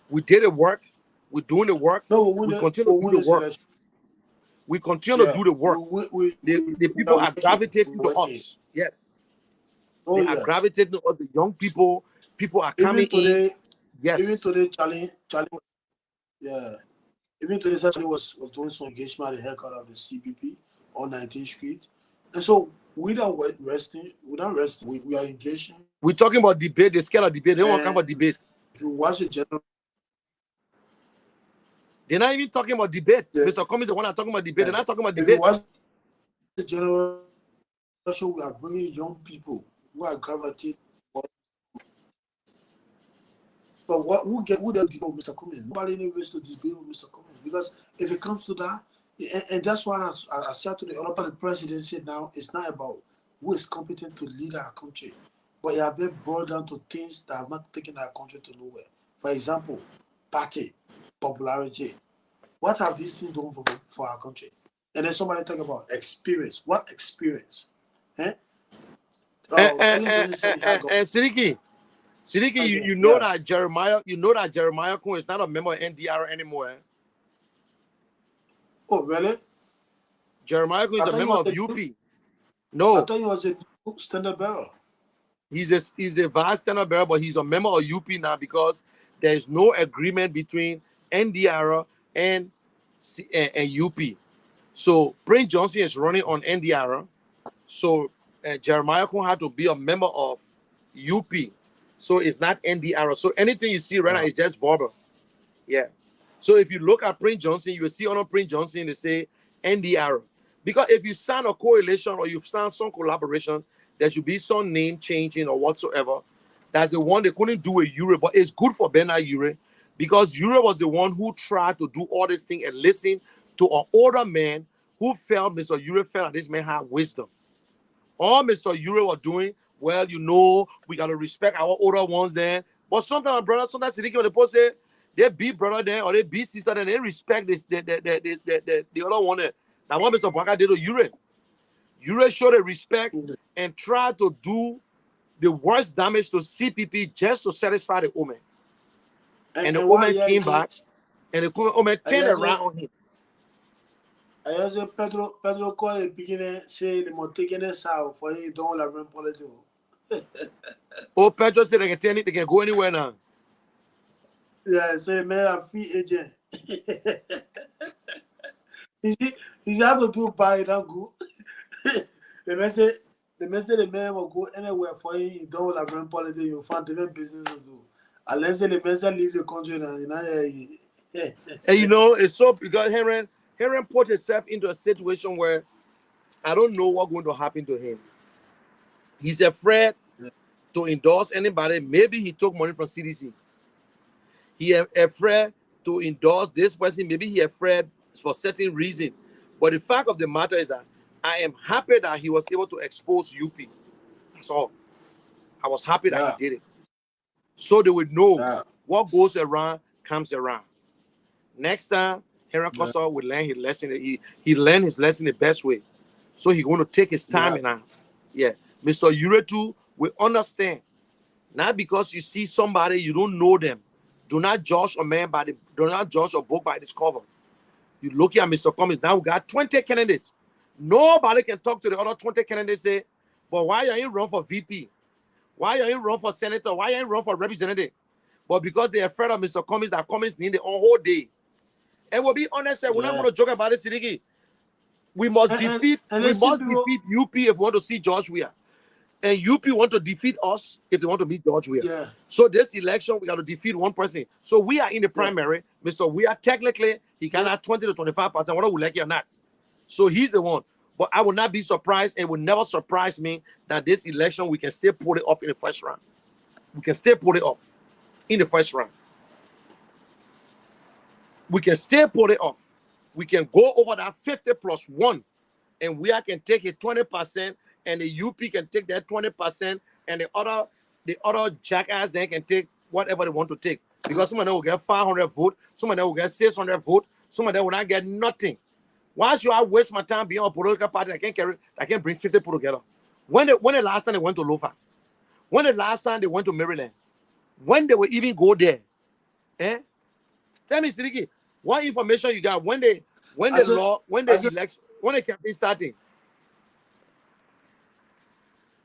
We did the work. We're doing the work. No, We continue to do the work. We continue to do the work. The people are gravitating to us. Yes. Oh, They are yes. gravitating to us. The young people. People are coming in. Yes. Even today, Charlie, yeah. Even today, Charlie was doing some engagement at the headquarters of the CBP on 19th Street. And so, without resting, we are engaging. We're talking about debate. They're scared of debate. They don't want to come about debate. If you watch the general, they're not even talking about debate. Yeah. Mr. Cummings is the one that's talking about debate. They're not talking about if debate. you watch the general, so we are bringing young people who are gravitating. But who the people, Mr. Cummings? Nobody needs to debate with Mr. Cummings, because if it comes to that, and that's why I said to the other part of the presidency now, it's not about who is competent to lead our country, but it has been brought down to things that have not taken our country to nowhere. For example, party, popularity. What have these things done for our country? And then somebody talk about experience. What experience? Sidiki, you know that Jeremiah Cohen is not a member of NDR anymore. Oh, really? Jeremiah Cohen is a member of UP. No. I thought he was a standard bearer. He's a vice standard bearer, but he's a member of UP now because there is no agreement between NDR and UP. So Prince Johnson is running on NDR. So Jeremiah Cohen had to be a member of UP. So it's not NDR. So anything you see right now is just verbal. Yeah. So if you look at Prince Johnson, you will see on Prince Johnson, they say NDR. Because if you sign a correlation or you sign some collaboration, there should be some name changing or whatsoever. That's the one they couldn't do with Ure, but it's good for Bernard Ure because Ure was the one who tried to do all this thing and listen to an older man who felt Mr. Ure felt that this man had wisdom. All Mr. Ure was doing, well, you know, we got to respect our older ones then. But sometimes, brother, sometimes when the people say they be brother then or they be sister then, they respect this, the other one. That what Mr. Boakai did to Ure. Ure showed a respect and tried to do the worst damage to CPP just to satisfy the woman. And the woman came back and the woman turned around on him. I say Pedro called the beginning, say the more taking this out for you don't like run politics. Oh, Pedro said they can go anywhere now. Yeah, say man, I'm free agent. He's have to do buy it and go. The man the man will go anywhere for you. You don't like run politics. You find different business to do. Unless the man leave the country now, you know. And you know, it's so because Henry put himself into a situation where I don't know what's going to happen to him. He's afraid to endorse anybody. Maybe he took money from CDC. He is afraid to endorse this person. Maybe he afraid for certain reason. But the fact of the matter is that I am happy that he was able to expose UP. That's all. I was happy that he did it. So they would know what goes around comes around. Next time, Henry Costa will learn his lesson. He learned his lesson the best way. So he's going to take his time now. Yeah. Mr. Ure too will understand Not because you see somebody, you don't know them. Do not judge a man by the, do not judge a book by its cover. You look at Mr. Cummings, now we got 20 candidates. Nobody can talk to the other 20 candidates say, but why are you run for VP? Why are you run for senator? Why are you run for representative? But because they're afraid of Mr. Cummings, that Cummings need the whole day. And we'll be honest, we're not going to joke about it, Siddiqui. We must defeat UP if we want to see George Weah. And UP want to defeat us if they want to meet George Weah. Yeah. So this election, we got to defeat one person. So we are in the primary. Mr. Weah, technically, he can have 20 to 25%, whether we like it or not. So he's the one. But I will not be surprised. It will never surprise me that this election, we can still pull it off in the first round. We can still pull it off in the first round. We can still pull it off. We can go over that 50 plus 1. And we can take it 20%. And the UP can take that 20%. And the other jackass then can take whatever they want to take. Because some of them will get 500 votes. Some of them will get 600 votes. Some of them will not get nothing. Why should I waste my time being a political party that can bring 50 people together? When the last time they went to Lofa? When the last time they went to Maryland? When they will even go there? Eh? Tell me, Siddiqui, what information you got when the campaign starting?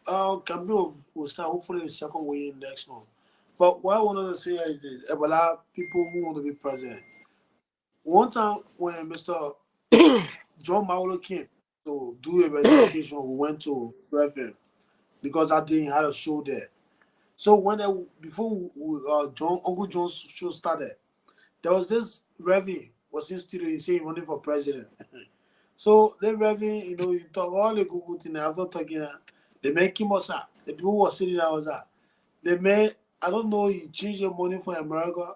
Campaign will start hopefully the second week next month. But what I wanted to say is this: a lot of people who want to be president. One time when Mr. John Mawolo came to do a registration, we went to Reverend because I didn't have a show there. So when Uncle John's show started, there was this Reverend was in studio. He said he wanted for president. So the Reverend, you talk all the Google thing after talking. They make him up. The people were sitting down there. They may, I don't know, you change your money for America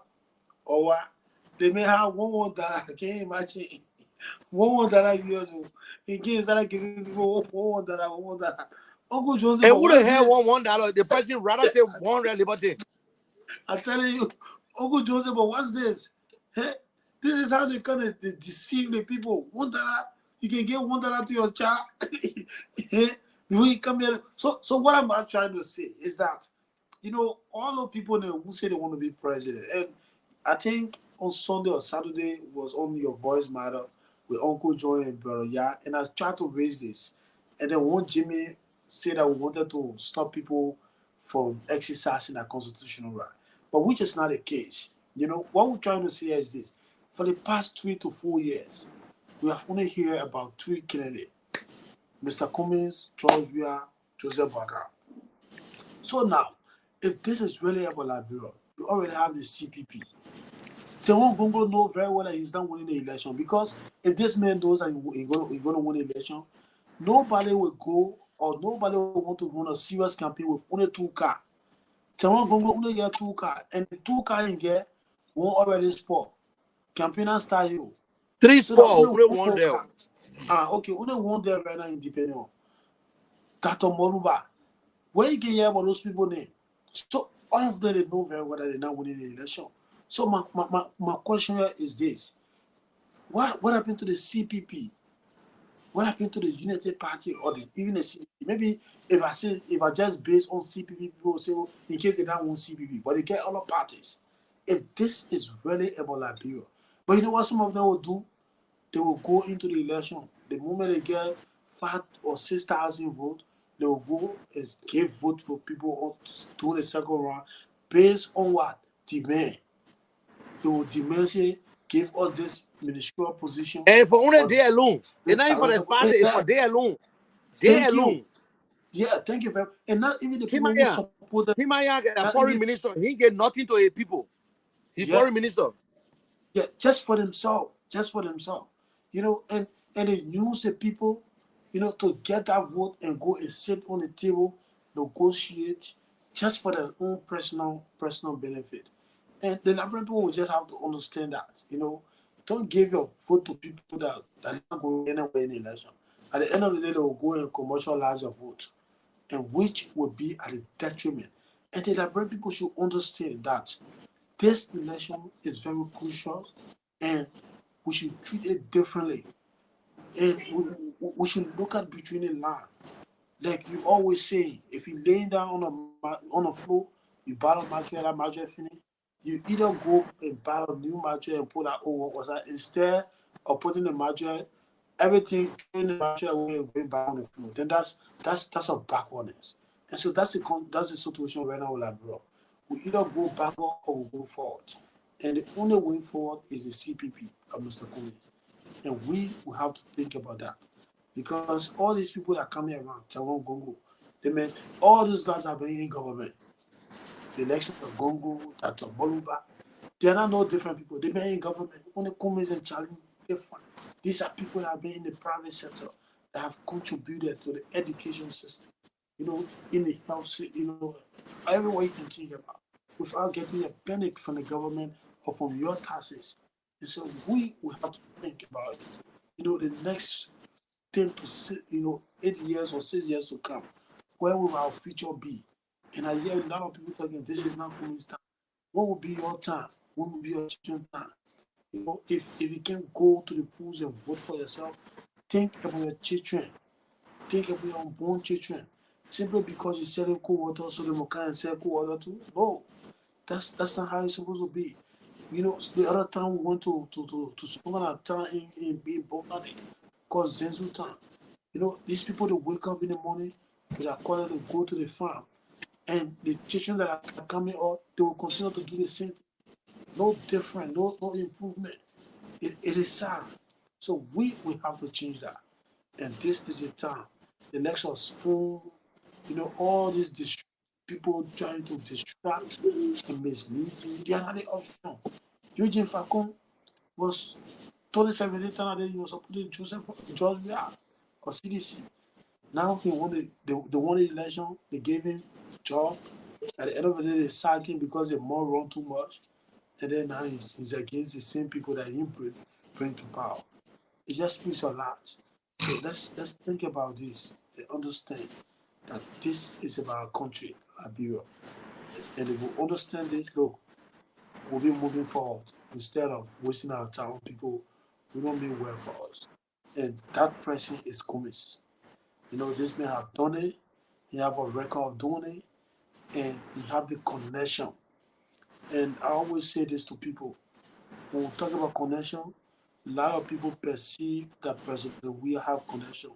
or what. They may have $1 I can't imagine. $1 years old. He gives that giving people $1. Uncle Joseph. And who the hell want $1? The person rather say 100 liberty. I'm telling you, Uncle Joseph, but what's this? Hey, this is how they deceive the people. $1, you can get $1 to your child. We come here. So what I'm trying to say is that, all the people who say they want to be president, and I think on Sunday or Saturday was on Your Voice Matter with Uncle Joy and Brother Ya, and I tried to raise this. And then one Jimmy said that we wanted to stop people from exercising their constitutional right, but which is not the case. What we're trying to say is this: for the past 3 to 4 years, we have only heard about 3 candidates. Mr. Cummings, George Weah, Joseph Boakai. So now, if this is really about Liberia, you already have the CPP. Teron Bongo knows very well that he's not winning the election, because if this man knows that he's going to win the election, nobody will go or nobody will want to run a serious campaign with only 2 cars. Teron Bongo only get 2 cars, and the 2 cars in get one already sport. Campaign style you. 3 spots, only 1 there. Okay, only 1 there right now, independent. Tato Moruba. Where you can hear about those people name? So all of them, they know very well that they're not winning the election. So my question here is this: what happened to the CPP? What happened to the United Party or even the CPP? Maybe if I just based on CPP, people will say, oh, in case they don't want CPP, but they get other parties. If this is really about Liberia, but you know what some of them will do? They will go into the election. The moment they get 5,000 or 6,000 votes, they will go and give vote to people to the second round based on what? Demand. They will demand, say, give us this ministerial position. And for only they alone. It's not even for the party, it's for they alone. They alone. Yeah, thank you very much. And not even the people who support them. A foreign minister, he get nothing to a people. He's foreign minister. Yeah, just for themselves. Just for themselves. And they use the people, to get that vote and go and sit on the table, negotiate, just for their own personal benefit. And the Liberian people will just have to understand that, don't give your vote to people that are not going anywhere in the election. At the end of the day, they will go and commercialize your vote, and which will be at a detriment. And the Liberian people should understand that this election is very crucial, and we should treat it differently. And we should look at between the line. Like you always say, if you're laying down on the floor, You battle material, that material finish. You either go and battle new material and put that old was that instead of putting the material, everything in the material away and going back on the floor. Then that's a backwardness. And so that's the situation right now with that, bro. We either go backward or we go forward. And the only way forward is the CPP of Mr. Cummings. And we will have to think about that. Because all these people that come here around, Taiwan Gongo, they meant all these guys have been in government. The election of Gongo, Tato Moluba, they are not no different people. They've been in government. Only Cummings and Charlie, different. These are people that have been in the private sector that have contributed to the education system, in the health, everywhere you can think about, without getting a penny from the government or from your taxes. And so we will have to think about it. The next 10 to 8 years or 6 years to come, where will our future be? And I hear a lot of people talking, this is not Cummings' time. What will be your time? What will be your children's time? If you can't go to the polls and vote for yourself, think about your children. Think about your unborn children. Simply because you're selling cold water, so they can sell cold water too? No, that's not how it's supposed to be. The other time we went to Sumana town in Bongani, called Zenzu town. These people, they wake up in the morning, they are calling, they go to the farm. And the children that are coming up, they will continue to do the same thing. No different, no improvement. It is sad. So we have to change that. And this is the time. The next of spoon, all these people trying to distract and mislead you, they are not the option. Eugene Falcon was 2017, he was supporting George Weah or CDC. Now he won the won the election, they gave him a job. At the end of the day, they sacked him because they more run too much. And then now he's against the same people that he bring to power. It just speaks a lot. So let's think about this and understand that this is about our country, Liberia. And if we understand this, look, we'll be moving forward instead of wasting our time on people who don't mean well for us. And that person is Cummings. This man have done it. He have a record of doing it, and he have the connection. And I always say this to people. When we talk about connection, a lot of people perceive that President we have connection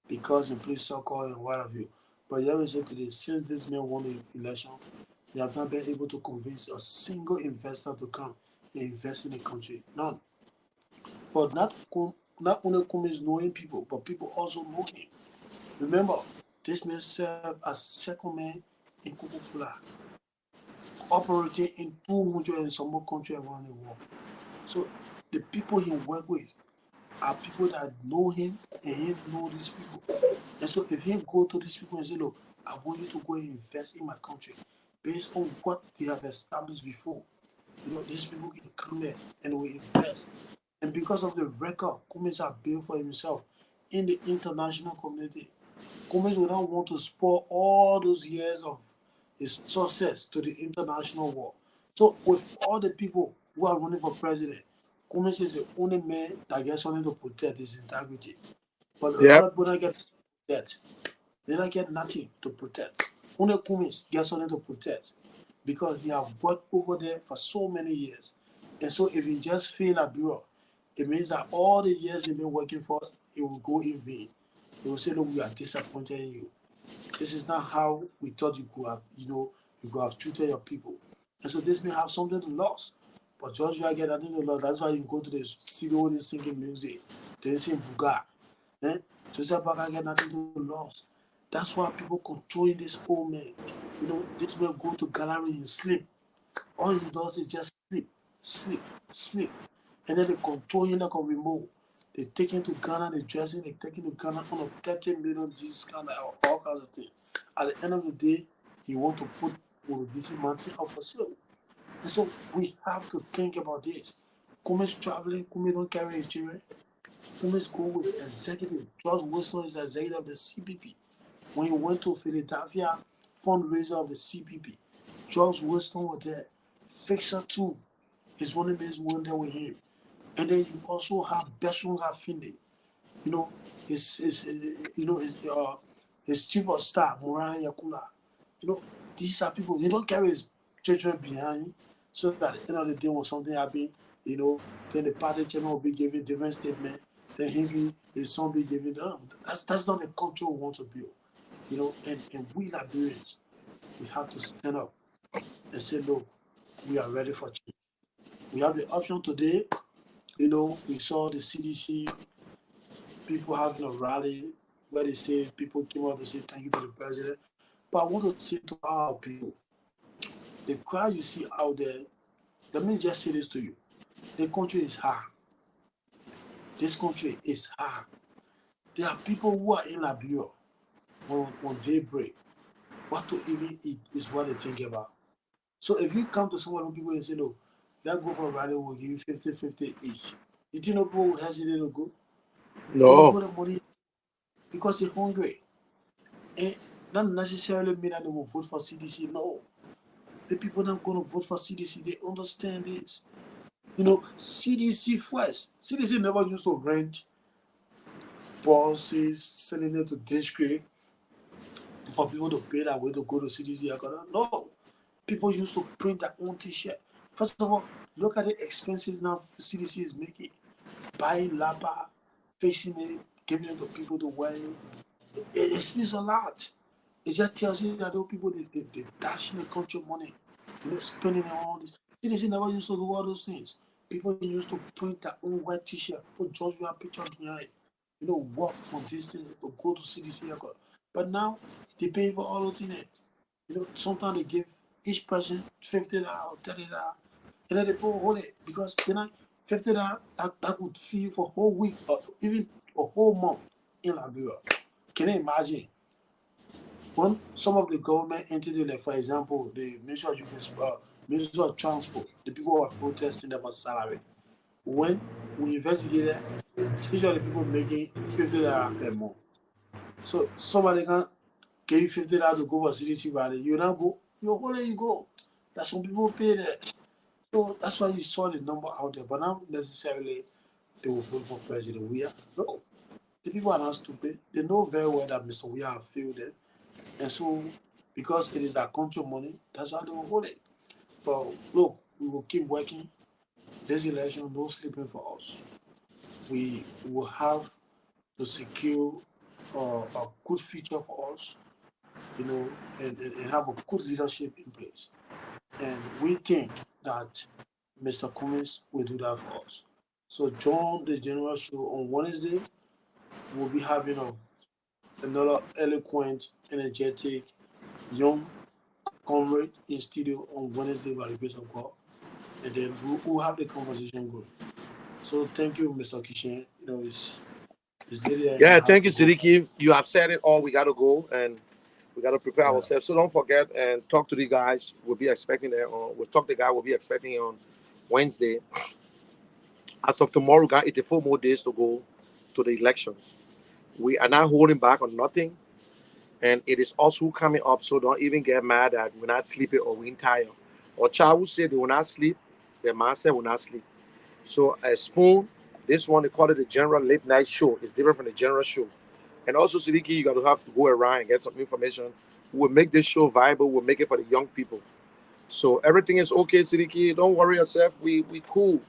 because he plays soccer and what have you. But you have said today, since this man won the election, he have not been able to convince a single investor to come and invest in the country. None. But not only Cummings knowing people, but people also know him. Remember, this man served as second man in Coca-Cola, operating in 200 and some more countries around the world. So the people he work with are people that know him and he know these people. And so if he go to these people and say, look, I want you to go and invest in my country based on what they have established before, these people can come there and will invest. And because of the record Cummings has built for himself in the international community, Cummings will not want to spoil all those years of his success to the international world. So with all the people who are running for president, Cummings is the only man that gets something to protect his integrity. But the other people don't get that. They don't get nothing to protect. Only Cummings gets something to protect because he has worked over there for so many years. And so if he just fail at bureau, it means that all the years he's been working for, it will go in vain. They will say, look, we are disappointed in you. This is not how we thought you could have, you could have treated your people. And so this may have something to lose. But George Weah get nothing to lose. That's why you go to the studio, they singing music. They sing Buga. Joseph Baga get nothing to lose. That's why people controlling this old man. This man go to gallery and sleep. All he does is just sleep. And then they control him like a remote. They take him to Ghana, they dress him, they take him to Ghana on a 30 million, this kind of all kinds of things. At the end of the day, he want to put Wolvisi Mountain up for sale. And so we have to think about this. Cummings traveling, Cummings don't carry a children. Cummings go with executive. George Wilson is executive of the CPP. When he went to Philadelphia, fundraiser of the CPP, George Wilson was there. Fixer 2 is one of the men who went there with him. And then you also have Besson Rafinde, his chief of staff, Moran Yakula. These are people, they don't carry his children behind, so that at the end of the day, when something happens, then the party chairman will be giving different statement, then his son be giving them. That's not the country we want to build. And we Liberians, we have to stand up and say, look, we are ready for change. We have the option today. We saw the CDC people having a rally where they say people came out to say thank you to the president. But I want to say to our people, the crowd you see out there, let me just say this to you. The country is hard. This country is hard. There are people who are in Liberia when they break. What to even eat is what they think about. So if you come to some of the people and say, no, let's go for a rally, we'll give you 50-50 each. You think no people will hesitate to go? They will No. put the money because they're hungry. And not necessarily mean that they will vote for CDC. No. The people not going to vote for CDC, they understand this. CDC first. CDC never used to rent buses, sending it to district for people to pay that way to go to CDC. No. People used to print their own t-shirt. First of all, look at the expenses now CDC is making. Buying lapa, facing it, giving it to people to wear it. It spends a lot. It just tells you that those people, they dash in the country money. Spending on all this. CDC never used to do all those things. People used to print their own white t-shirt, put Georgia picture behind, work for distance to go to CDC. But now, they pay for all those things. Sometimes they give each person $50 or $30, and then they put hold it because $50 that would feed you for a whole week or even a whole month in Liberia. Can you imagine? When some of the government entities, like for example, the Ministry of Transport, the people who are protesting for salary, when we investigated, these are the people making $50 per month. So somebody can give you $50 to go for CDC rally, you now go, you go. That's some people pay that. So that's why you saw the number out there, but not necessarily they will vote for President Weah. No, the people are not stupid. They know very well that Mr. Weah failed them. And so, because it is our country money, that's how they will hold it. But look, we will keep working. This election, no sleeping for us. We will have to secure a good future for us, and have a good leadership in place. And we think that Mr. Cummings will do that for us. So join the general show on Wednesday. We'll be having another eloquent, energetic, young comrade in studio on Wednesday by the grace of God. And then we'll have the conversation going. So thank you, Mr. Kishen. It's really Yeah, thank you, Siddiqui. You have said it all. We got to go and we got to prepare ourselves. So don't forget and talk to the guys. We'll be expecting them. We'll talk to the guy. We'll be expecting him on Wednesday. As of tomorrow, we got 84 more days to go to the elections. We are not holding back on nothing. And it is also coming up. So don't even get mad that we're not sleeping or we're tired. Or child will say they will not sleep. Their man said will not sleep. So a spoon, this one, they call it the general late night show. It's different from the general show. And also, Siddiqui, you got to have to go around and get some information. We'll make this show viable. We'll make it for the young people. So everything is okay, Siddiqui. Don't worry yourself. We cool.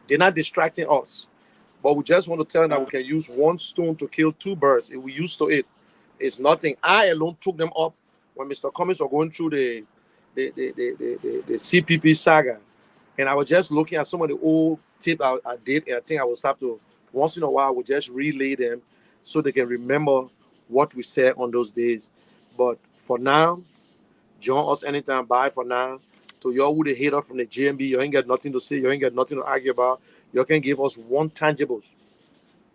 They're not distracting us. But we just want to tell them that we can use one stone to kill two birds. If we used to it, it's nothing. I alone took them up when Mr. Cummings was going through the CPP saga. And I was just looking at some of the old tips I did. And I think I will start to, once in a while, I will just relay them so they can remember what we said on those days. But for now, join us anytime. Bye for now. To y'all who they hate us from the GMB, you ain't got nothing to say. You ain't got nothing to argue about. You can give us one tangible.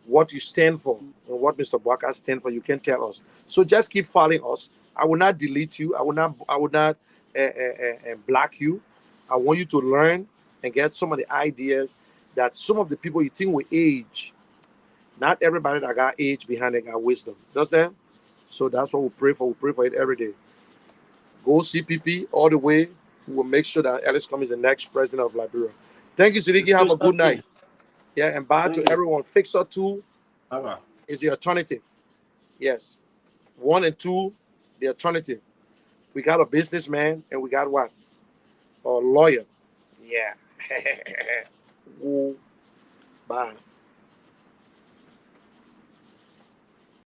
What you stand for and what Mr. Bwaka stand for, you can tell us. So just keep following us. I will not delete you. I will not block you. I want you to learn and get some of the ideas that some of the people you think will age. Not everybody that got age behind it got wisdom. You understand? So that's what we pray for. We pray for it every day. Go CPP all the way. We will make sure that Ellis Cummings is the next president of Liberia. Thank you, Siddiqui. Have a good night. Yeah, and bye to everyone. Fixer 2 is the alternative. Yes. 1 and 2, the alternative. We got a businessman, and we got what? A lawyer. Yeah. Ooh, bye.